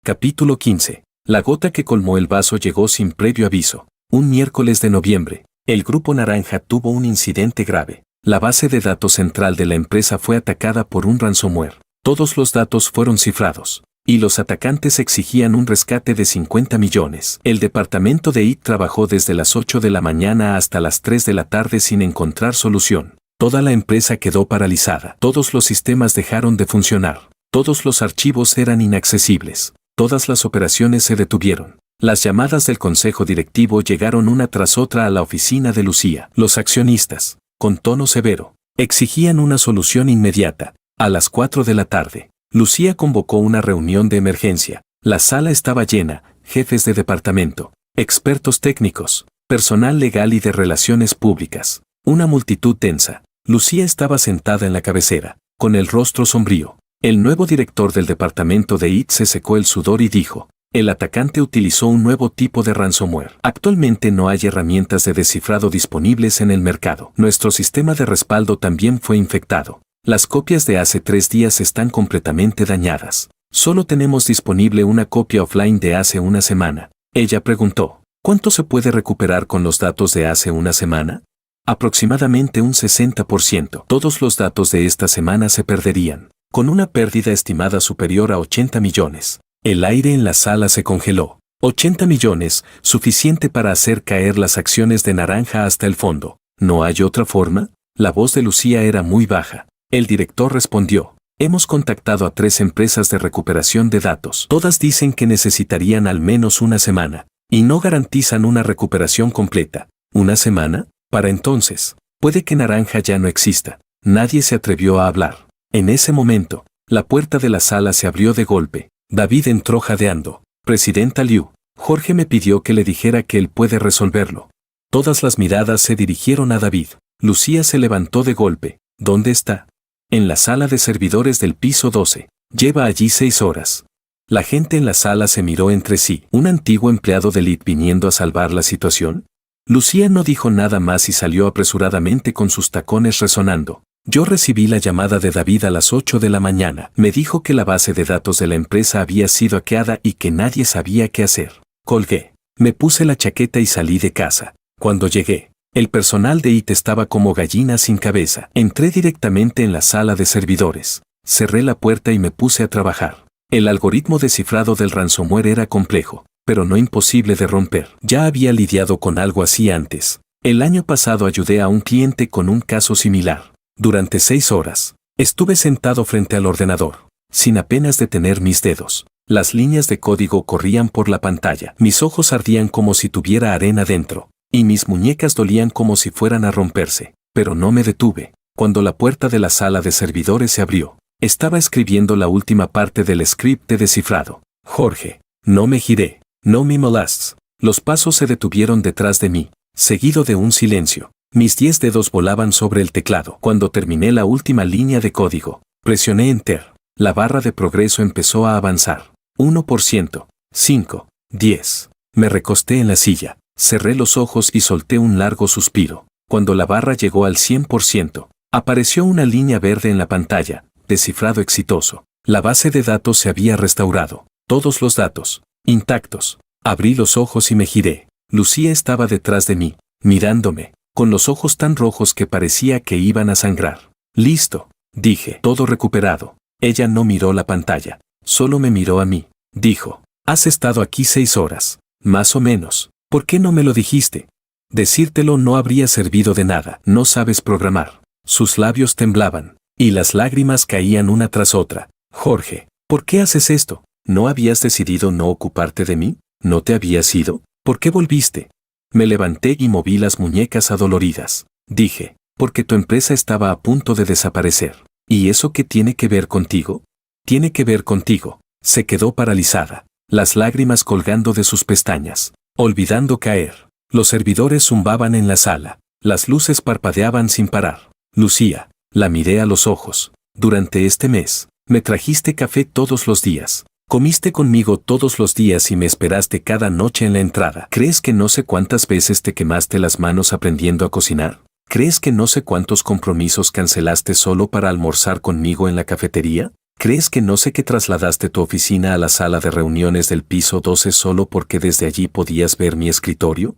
Capítulo 15. La gota que colmó el vaso llegó sin previo aviso. Un miércoles de noviembre, el Grupo Naranja tuvo un incidente grave. La base de datos central de la empresa fue atacada por un ransomware. Todos los datos fueron cifrados, y los atacantes exigían un rescate de 50 millones. El departamento de IT trabajó desde las 8 de la mañana hasta las 3 de la tarde sin encontrar solución. Toda la empresa quedó paralizada. Todos los sistemas dejaron de funcionar. Todos los archivos eran inaccesibles. Todas las operaciones se detuvieron. Las llamadas del consejo directivo llegaron una tras otra a la oficina de Lucía. Los accionistas, con tono severo, exigían una solución inmediata. A las 4 de la tarde, Lucía convocó una reunión de emergencia. La sala estaba llena, jefes de departamento, expertos técnicos, personal legal y de relaciones públicas. Una multitud tensa. Lucía estaba sentada en la cabecera, con el rostro sombrío. El nuevo director del departamento de IT se secó el sudor y dijo, el atacante utilizó un nuevo tipo de ransomware. Actualmente no hay herramientas de descifrado disponibles en el mercado. Nuestro sistema de respaldo también fue infectado. Las copias de hace 3 días están completamente dañadas. Solo tenemos disponible una copia offline de hace una semana. Ella preguntó, ¿cuánto se puede recuperar con los datos de hace una semana? Aproximadamente un 60%. Todos los datos de esta semana se perderían, con una pérdida estimada superior a 80 millones. El aire en la sala se congeló. 80 millones, suficiente para hacer caer las acciones de Naranja hasta el fondo. ¿No hay otra forma? La voz de Lucía era muy baja. El director respondió, hemos contactado a 3 empresas de recuperación de datos. Todas dicen que necesitarían al menos una semana, y no garantizan una recuperación completa. ¿Una semana? Para entonces, puede que Naranja ya no exista. Nadie se atrevió a hablar. En ese momento, la puerta de la sala se abrió de golpe. David entró jadeando. Presidenta Liu, Jorge me pidió que le dijera que él puede resolverlo. Todas las miradas se dirigieron a David. Lucía se levantó de golpe. ¿Dónde está? En la sala de servidores del piso 12. Lleva allí 6 horas. La gente en la sala se miró entre sí. ¿Un antiguo empleado del IT viniendo a salvar la situación? Lucía no dijo nada más y salió apresuradamente con sus tacones resonando. Yo recibí la llamada de David a las 8 de la mañana. Me dijo que la base de datos de la empresa había sido hackeada y que nadie sabía qué hacer. Colgué. Me puse la chaqueta y salí de casa. Cuando llegué, el personal de IT estaba como gallina sin cabeza. Entré directamente en la sala de servidores. Cerré la puerta y me puse a trabajar. El algoritmo descifrado del ransomware era complejo, pero no imposible de romper. Ya había lidiado con algo así antes. El año pasado ayudé a un cliente con un caso similar. Durante 6 horas, estuve sentado frente al ordenador, sin apenas detener mis dedos. Las líneas de código corrían por la pantalla. Mis ojos ardían como si tuviera arena dentro, y mis muñecas dolían como si fueran a romperse. Pero no me detuve. Cuando la puerta de la sala de servidores se abrió, estaba escribiendo la última parte del script de descifrado. Jorge, no me giré. No me molestes. Los pasos se detuvieron detrás de mí, seguido de un silencio. Mis 10 dedos volaban sobre el teclado. Cuando terminé la última línea de código, presioné Enter. La barra de progreso empezó a avanzar. 1%, 5, 10. Me recosté en la silla, cerré los ojos y solté un largo suspiro. Cuando la barra llegó al 100%, apareció una línea verde en la pantalla, descifrado exitoso. La base de datos se había restaurado. Todos los datos, intactos. Abrí los ojos y me giré. Lucía estaba detrás de mí, mirándome, con los ojos tan rojos que parecía que iban a sangrar. Listo, dije, todo recuperado. Ella no miró la pantalla, solo me miró a mí. Dijo, has estado aquí 6 horas, más o menos. ¿Por qué no me lo dijiste? Decírtelo no habría servido de nada. No sabes programar. Sus labios temblaban, y las lágrimas caían una tras otra. Jorge, ¿por qué haces esto? ¿No habías decidido no ocuparte de mí? ¿No te habías ido? ¿Por qué volviste? Me levanté y moví las muñecas adoloridas. Dije, porque tu empresa estaba a punto de desaparecer. ¿Y eso qué tiene que ver contigo? Tiene que ver contigo. Se quedó paralizada, las lágrimas colgando de sus pestañas, olvidando caer. Los servidores zumbaban en la sala, las luces parpadeaban sin parar. Lucía, la miré a los ojos. Durante este mes, me trajiste café todos los días. Comiste conmigo todos los días y me esperaste cada noche en la entrada. ¿Crees que no sé cuántas veces te quemaste las manos aprendiendo a cocinar? ¿Crees que no sé cuántos compromisos cancelaste solo para almorzar conmigo en la cafetería? ¿Crees que no sé que trasladaste tu oficina a la sala de reuniones del piso 12 solo porque desde allí podías ver mi escritorio?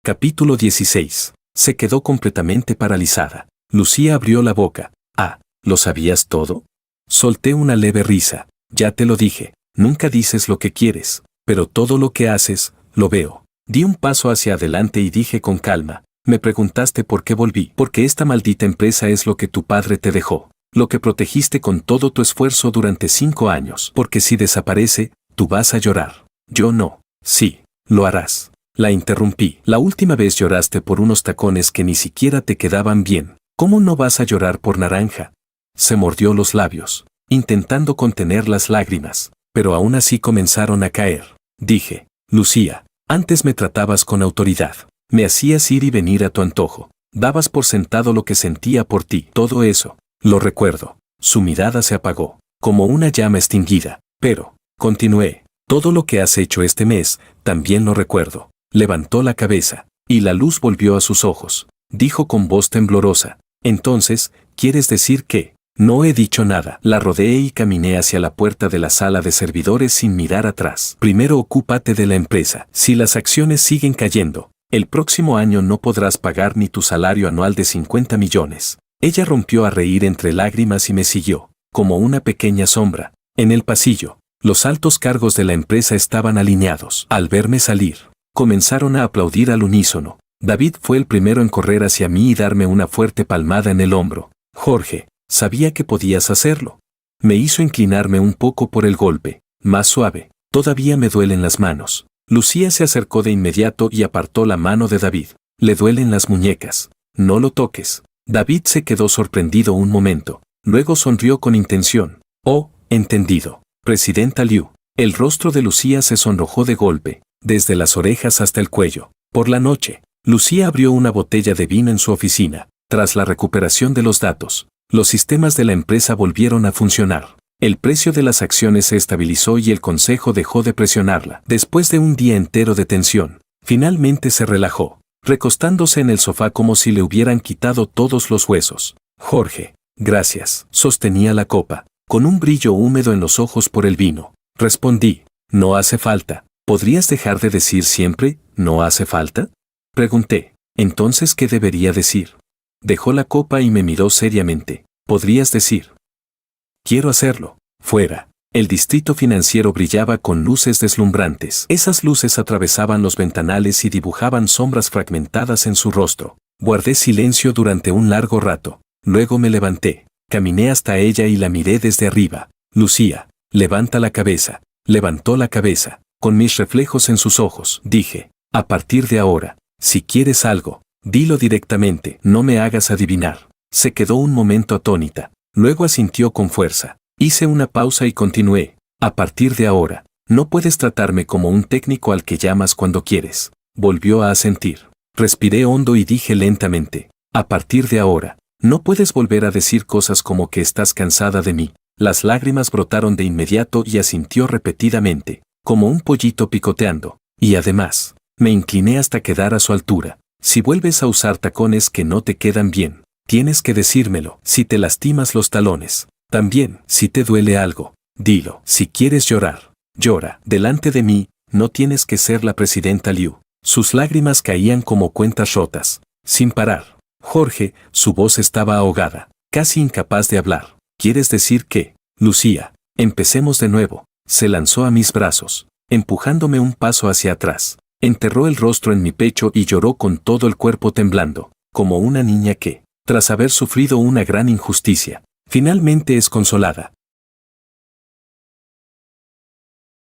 Capítulo 16. Se quedó completamente paralizada. Lucía abrió la boca. Ah, ¿lo sabías todo? Solté una leve risa. Ya te lo dije, nunca dices lo que quieres, pero todo lo que haces, lo veo. Di un paso hacia adelante y dije con calma, me preguntaste por qué volví. Porque esta maldita empresa es lo que tu padre te dejó, lo que protegiste con todo tu esfuerzo durante 5 años. Porque si desaparece, tú vas a llorar. Yo no. Sí, lo harás. La interrumpí. La última vez lloraste por unos tacones que ni siquiera te quedaban bien. ¿Cómo no vas a llorar por naranja? Se mordió los labios, intentando contener las lágrimas, pero aún así comenzaron a caer. Dije, Lucía, antes me tratabas con autoridad. Me hacías ir y venir a tu antojo. Dabas por sentado lo que sentía por ti. Todo eso, lo recuerdo. Su mirada se apagó, como una llama extinguida. Pero, continué, todo lo que has hecho este mes, también lo recuerdo. Levantó la cabeza, y la luz volvió a sus ojos. Dijo con voz temblorosa, entonces, ¿quieres decir que? No he dicho nada. La rodeé y caminé hacia la puerta de la sala de servidores sin mirar atrás. Primero ocúpate de la empresa. Si las acciones siguen cayendo, el próximo año no podrás pagar ni tu salario anual de 50 millones. Ella rompió a reír entre lágrimas y me siguió, como una pequeña sombra. En el pasillo, los altos cargos de la empresa estaban alineados. Al verme salir, comenzaron a aplaudir al unísono. David fue el primero en correr hacia mí y darme una fuerte palmada en el hombro. Jorge, sabía que podías hacerlo. Me hizo inclinarme un poco por el golpe, más suave. Todavía me duelen las manos. Lucía se acercó de inmediato y apartó la mano de David. Le duelen las muñecas. No lo toques. David se quedó sorprendido un momento. Luego sonrió con intención. Oh, entendido. Presidenta Liu. El rostro de Lucía se sonrojó de golpe, desde las orejas hasta el cuello. Por la noche, Lucía abrió una botella de vino en su oficina. Tras la recuperación de los datos, los sistemas de la empresa volvieron a funcionar. El precio de las acciones se estabilizó y el consejo dejó de presionarla. Después de un día entero de tensión, finalmente se relajó, recostándose en el sofá como si le hubieran quitado todos los huesos. Jorge, gracias. Sostenía la copa, con un brillo húmedo en los ojos por el vino. Respondí, no hace falta. ¿Podrías dejar de decir siempre, no hace falta? Pregunté, entonces, ¿qué debería decir? Dejó la copa y me miró seriamente. Podrías decir, quiero hacerlo. Fuera. El distrito financiero brillaba con luces deslumbrantes. Esas luces atravesaban los ventanales y dibujaban sombras fragmentadas en su rostro. Guardé silencio durante un largo rato. Luego me levanté. Caminé hasta ella y la miré desde arriba. Lucía, levanta la cabeza. Levantó la cabeza. Con mis reflejos en sus ojos, dije, a partir de ahora, si quieres algo, dilo directamente, no me hagas adivinar. Se quedó un momento atónita. Luego asintió con fuerza. Hice una pausa y continué. A partir de ahora, no puedes tratarme como un técnico al que llamas cuando quieres. Volvió a asentir. Respiré hondo y dije lentamente. A partir de ahora, no puedes volver a decir cosas como que estás cansada de mí. Las lágrimas brotaron de inmediato y asintió repetidamente, como un pollito picoteando. Y además, me incliné hasta quedar a su altura. Si vuelves a usar tacones que no te quedan bien, tienes que decírmelo. Si te lastimas los talones, también. Si te duele algo, dilo. Si quieres llorar, llora. Delante de mí, no tienes que ser la presidenta Liu. Sus lágrimas caían como cuentas rotas, sin parar. Jorge, su voz estaba ahogada, casi incapaz de hablar. ¿Quieres decir qué? Lucía, empecemos de nuevo. Se lanzó a mis brazos, empujándome un paso hacia atrás. Enterró el rostro en mi pecho y lloró con todo el cuerpo temblando, como una niña que, tras haber sufrido una gran injusticia, finalmente es consolada.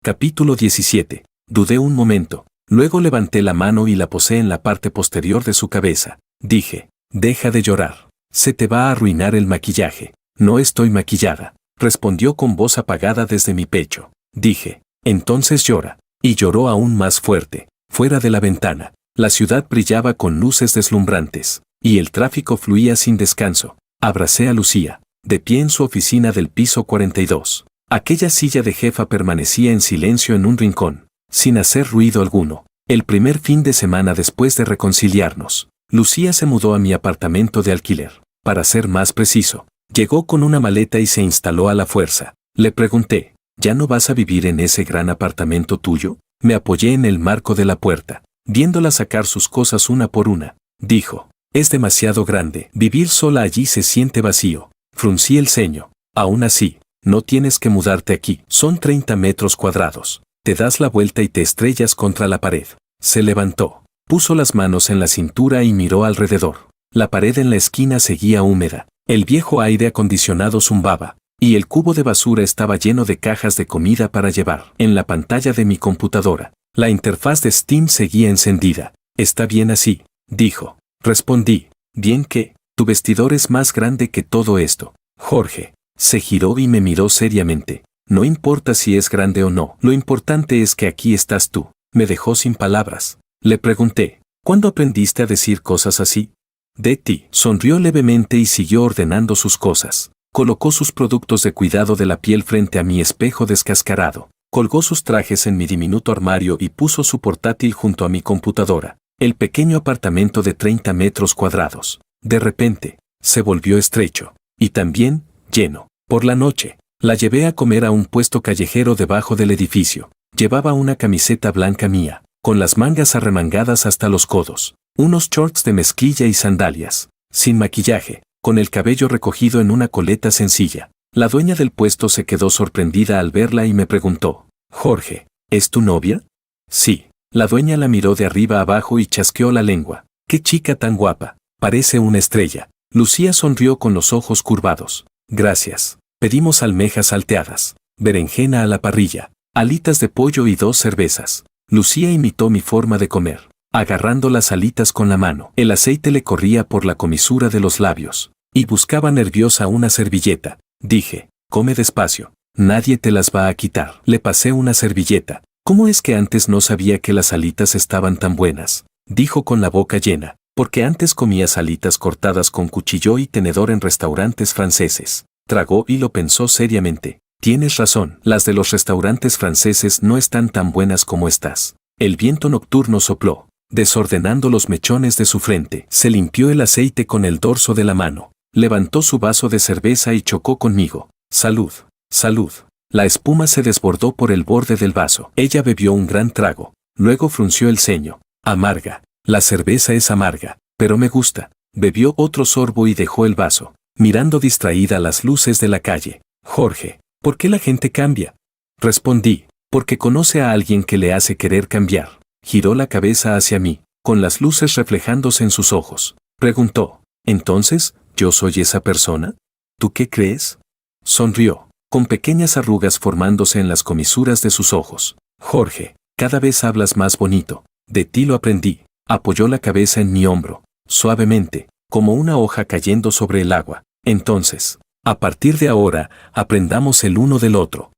Capítulo 17. Dudé un momento, luego levanté la mano y la posé en la parte posterior de su cabeza. Dije, deja de llorar, se te va a arruinar el maquillaje. No estoy maquillada, respondió con voz apagada desde mi pecho. Dije, entonces llora, y lloró aún más fuerte. Fuera de la ventana, la ciudad brillaba con luces deslumbrantes, y el tráfico fluía sin descanso. Abracé a Lucía, de pie en su oficina del piso 42. Aquella silla de jefa permanecía en silencio en un rincón, sin hacer ruido alguno. El primer fin de semana después de reconciliarnos, Lucía se mudó a mi apartamento de alquiler. Para ser más preciso, llegó con una maleta y se instaló a la fuerza. Le pregunté, ¿ya no vas a vivir en ese gran apartamento tuyo? Me apoyé en el marco de la puerta, viéndola sacar sus cosas una por una. Dijo, es demasiado grande. Vivir sola allí se siente vacío. Fruncí el ceño. Aún así, no tienes que mudarte aquí. Son 30 metros cuadrados. Te das la vuelta y te estrellas contra la pared. Se levantó, puso las manos en la cintura y miró alrededor. La pared en la esquina seguía húmeda. El viejo aire acondicionado zumbaba, y el cubo de basura estaba lleno de cajas de comida para llevar. En la pantalla de mi computadora, la interfaz de Steam seguía encendida. Está bien así, dijo. Respondí, bien que, tu vestidor es más grande que todo esto. Jorge se giró y me miró seriamente. No importa si es grande o no, lo importante es que aquí estás tú. Me dejó sin palabras. Le pregunté, ¿cuándo aprendiste a decir cosas así? De ti. Sonrió levemente y siguió ordenando sus cosas. Colocó sus productos de cuidado de la piel frente a mi espejo descascarado. Colgó sus trajes en mi diminuto armario y puso su portátil junto a mi computadora. El pequeño apartamento de 30 metros cuadrados. De repente, se volvió estrecho. Y también, lleno. Por la noche, la llevé a comer a un puesto callejero debajo del edificio. Llevaba una camiseta blanca mía, con las mangas arremangadas hasta los codos. Unos shorts de mezclilla y sandalias. Sin maquillaje, con el cabello recogido en una coleta sencilla. La dueña del puesto se quedó sorprendida al verla y me preguntó, Jorge, ¿es tu novia? Sí. La dueña la miró de arriba abajo y chasqueó la lengua. ¡Qué chica tan guapa! Parece una estrella. Lucía sonrió con los ojos curvados. Gracias. Pedimos almejas salteadas, berenjena a la parrilla, alitas de pollo y 2 cervezas. Lucía imitó mi forma de comer, agarrando las alitas con la mano. El aceite le corría por la comisura de los labios, y buscaba nerviosa una servilleta. Dije, come despacio, nadie te las va a quitar. Le pasé una servilleta. ¿Cómo es que antes no sabía que las alitas estaban tan buenas? Dijo con la boca llena, porque antes comías alitas cortadas con cuchillo y tenedor en restaurantes franceses. Tragó y lo pensó seriamente. Tienes razón, las de los restaurantes franceses no están tan buenas como estas. El viento nocturno sopló, desordenando los mechones de su frente. Se limpió el aceite con el dorso de la mano. Levantó su vaso de cerveza y chocó conmigo. Salud, salud. La espuma se desbordó por el borde del vaso. Ella bebió un gran trago. Luego frunció el ceño. Amarga. La cerveza es amarga, pero me gusta. Bebió otro sorbo y dejó el vaso, mirando distraída las luces de la calle. Jorge, ¿por qué la gente cambia? Respondí, porque conoce a alguien que le hace querer cambiar. Giró la cabeza hacia mí, con las luces reflejándose en sus ojos. Preguntó, ¿entonces, yo soy esa persona? ¿Tú qué crees? Sonrió, con pequeñas arrugas formándose en las comisuras de sus ojos. Jorge, cada vez hablas más bonito. De ti lo aprendí. Apoyó la cabeza en mi hombro, suavemente, como una hoja cayendo sobre el agua. Entonces, A partir de ahora, aprendamos el uno del otro.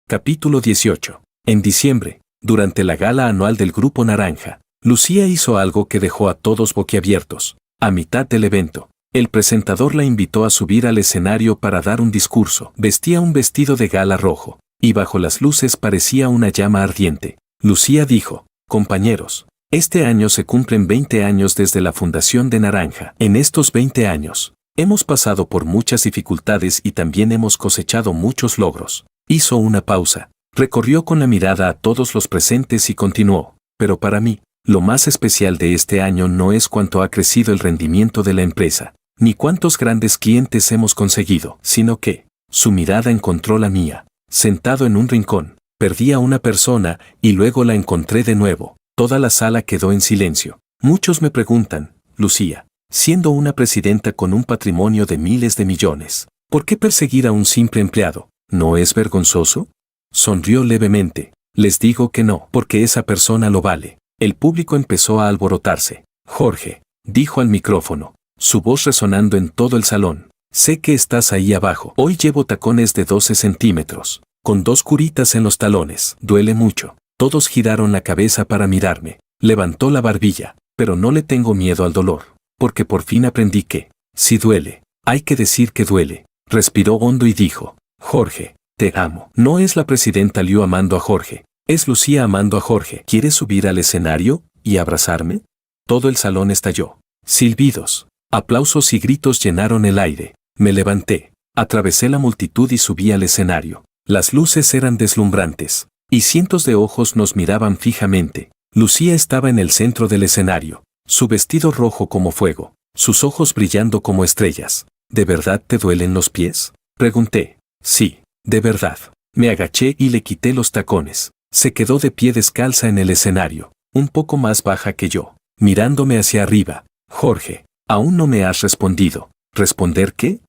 Capítulo 18. En diciembre, durante la gala anual del Grupo Naranja, Lucía hizo algo que dejó a todos boquiabiertos. A mitad del evento, el presentador la invitó a subir al escenario para dar un discurso. Vestía un vestido de gala rojo, y bajo las luces parecía una llama ardiente. Lucía dijo: compañeros, este año se cumplen 20 años desde la fundación de Naranja. En estos 20 años, hemos pasado por muchas dificultades y también hemos cosechado muchos logros. Hizo una pausa, recorrió con la mirada a todos los presentes y continuó: pero para mí, lo más especial de este año no es cuánto ha crecido el rendimiento de la empresa, ni cuántos grandes clientes hemos conseguido, sino que, su mirada encontró la mía. Sentado en un rincón, perdí a una persona y luego la encontré de nuevo. Toda la sala quedó en silencio. Muchos me preguntan: Lucía, siendo una presidenta con un patrimonio de miles de millones, ¿por qué perseguir a un simple empleado? ¿No es vergonzoso? Sonrió levemente. Les digo que no, porque esa persona lo vale. El público empezó a alborotarse. Jorge, dijo al micrófono, su voz resonando en todo el salón: sé que estás ahí abajo. Hoy llevo tacones de 12 centímetros, con 2 curitas en los talones. Duele mucho. Todos giraron la cabeza para mirarme. Levantó la barbilla. Pero no le tengo miedo al dolor, porque por fin aprendí que, si duele, hay que decir que duele. Respiró hondo y dijo: Jorge, te amo. No es la presidenta Liu amando a Jorge, es Lucía amando a Jorge. ¿Quieres subir al escenario y abrazarme? Todo el salón estalló. Silbidos, aplausos y gritos llenaron el aire. Me levanté, atravesé la multitud y subí al escenario. Las luces eran deslumbrantes, y cientos de ojos nos miraban fijamente. Lucía estaba en el centro del escenario, su vestido rojo como fuego, sus ojos brillando como estrellas. ¿De verdad te duelen los pies?, pregunté. Sí, de verdad. Me agaché y le quité los tacones. Se quedó de pie descalza en el escenario, un poco más baja que yo, mirándome hacia arriba. Jorge, aún no me has respondido. ¿Responder qué?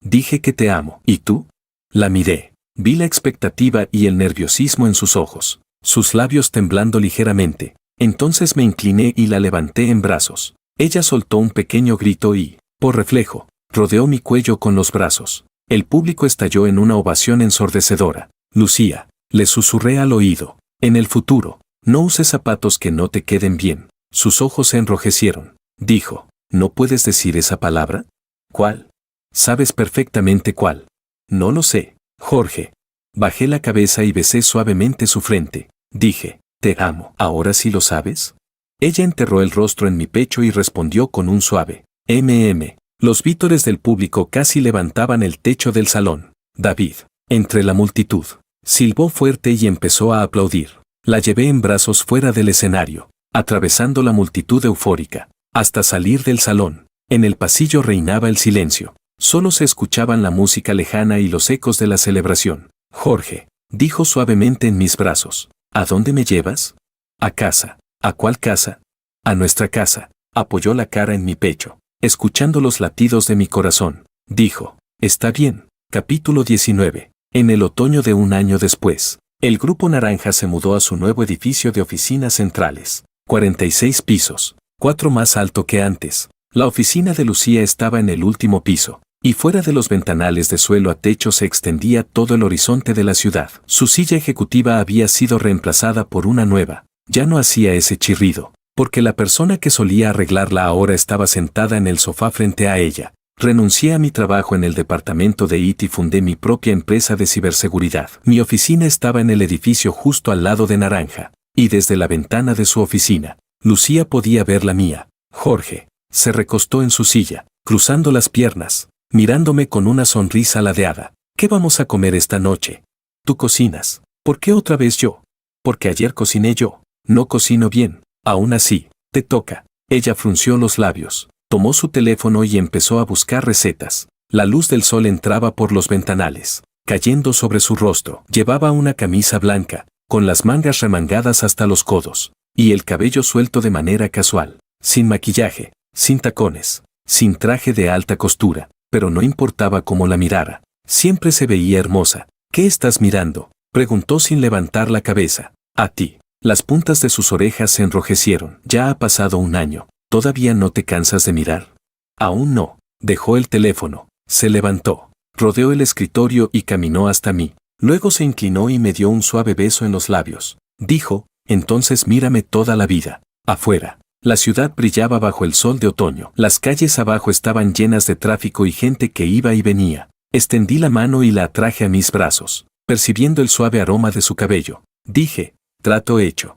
Dije que te amo. ¿Y tú? La miré. Vi la expectativa y el nerviosismo en sus ojos, sus labios temblando ligeramente. Entonces me incliné y la levanté en brazos. Ella soltó un pequeño grito y, por reflejo, rodeó mi cuello con los brazos. El público estalló en una ovación ensordecedora. Lucía, le susurré al oído, en el futuro, no uses zapatos que no te queden bien. Sus ojos se enrojecieron. Dijo: ¿no puedes decir esa palabra? ¿Cuál? Sabes perfectamente cuál. No lo sé, Jorge. Bajé la cabeza y besé suavemente su frente. Dije: te amo. ¿Ahora sí lo sabes? Ella enterró el rostro en mi pecho y respondió con un suave mm. Los vítores del público casi levantaban el techo del salón. David, entre la multitud, silbó fuerte y empezó a aplaudir. La llevé en brazos fuera del escenario, atravesando la multitud eufórica, hasta salir del salón. En el pasillo reinaba el silencio. Solo se escuchaban la música lejana y los ecos de la celebración. Jorge, dijo suavemente en mis brazos. ¿A dónde me llevas? A casa. ¿A cuál casa? A nuestra casa. Apoyó la cara en mi pecho, escuchando los latidos de mi corazón. Dijo: está bien. Capítulo 19. En el otoño de un año después, el Grupo Naranja se mudó a su nuevo edificio de oficinas centrales. 46 pisos, 4 más alto que antes. La oficina de Lucía estaba en el último piso, y fuera de los ventanales de suelo a techo se extendía todo el horizonte de la ciudad. Su silla ejecutiva había sido reemplazada por una nueva. Ya no hacía ese chirrido, porque la persona que solía arreglarla ahora estaba sentada en el sofá frente a ella. Renuncié a mi trabajo en el departamento de IT y fundé mi propia empresa de ciberseguridad. Mi oficina estaba en el edificio justo al lado de Naranja, y desde la ventana de su oficina, Lucía podía ver la mía. Jorge se recostó en su silla, cruzando las piernas, mirándome con una sonrisa ladeada. ¿Qué vamos a comer esta noche? Tú cocinas. ¿Por qué otra vez yo? Porque ayer cociné yo. No cocino bien. Aún así, te toca. Ella frunció los labios, tomó su teléfono y empezó a buscar recetas. La luz del sol entraba por los ventanales, cayendo sobre su rostro. Llevaba una camisa blanca, con las mangas remangadas hasta los codos, y el cabello suelto de manera casual, sin maquillaje, sin tacones, sin traje de alta costura, pero no importaba cómo la mirara. Siempre se veía hermosa. ¿Qué estás mirando?, preguntó sin levantar la cabeza. A ti. Las puntas de sus orejas se enrojecieron. Ya ha pasado un año. ¿Todavía no te cansas de mirar? Aún no. Dejó el teléfono, se levantó, rodeó el escritorio y caminó hasta mí. Luego se inclinó y me dio un suave beso en los labios. Dijo, entonces mírame toda la vida. Afuera. La ciudad brillaba bajo el sol de otoño. Las calles abajo estaban llenas de tráfico y gente que iba y venía. Extendí la mano y la atraje a mis brazos, percibiendo el suave aroma de su cabello. Dije, trato hecho.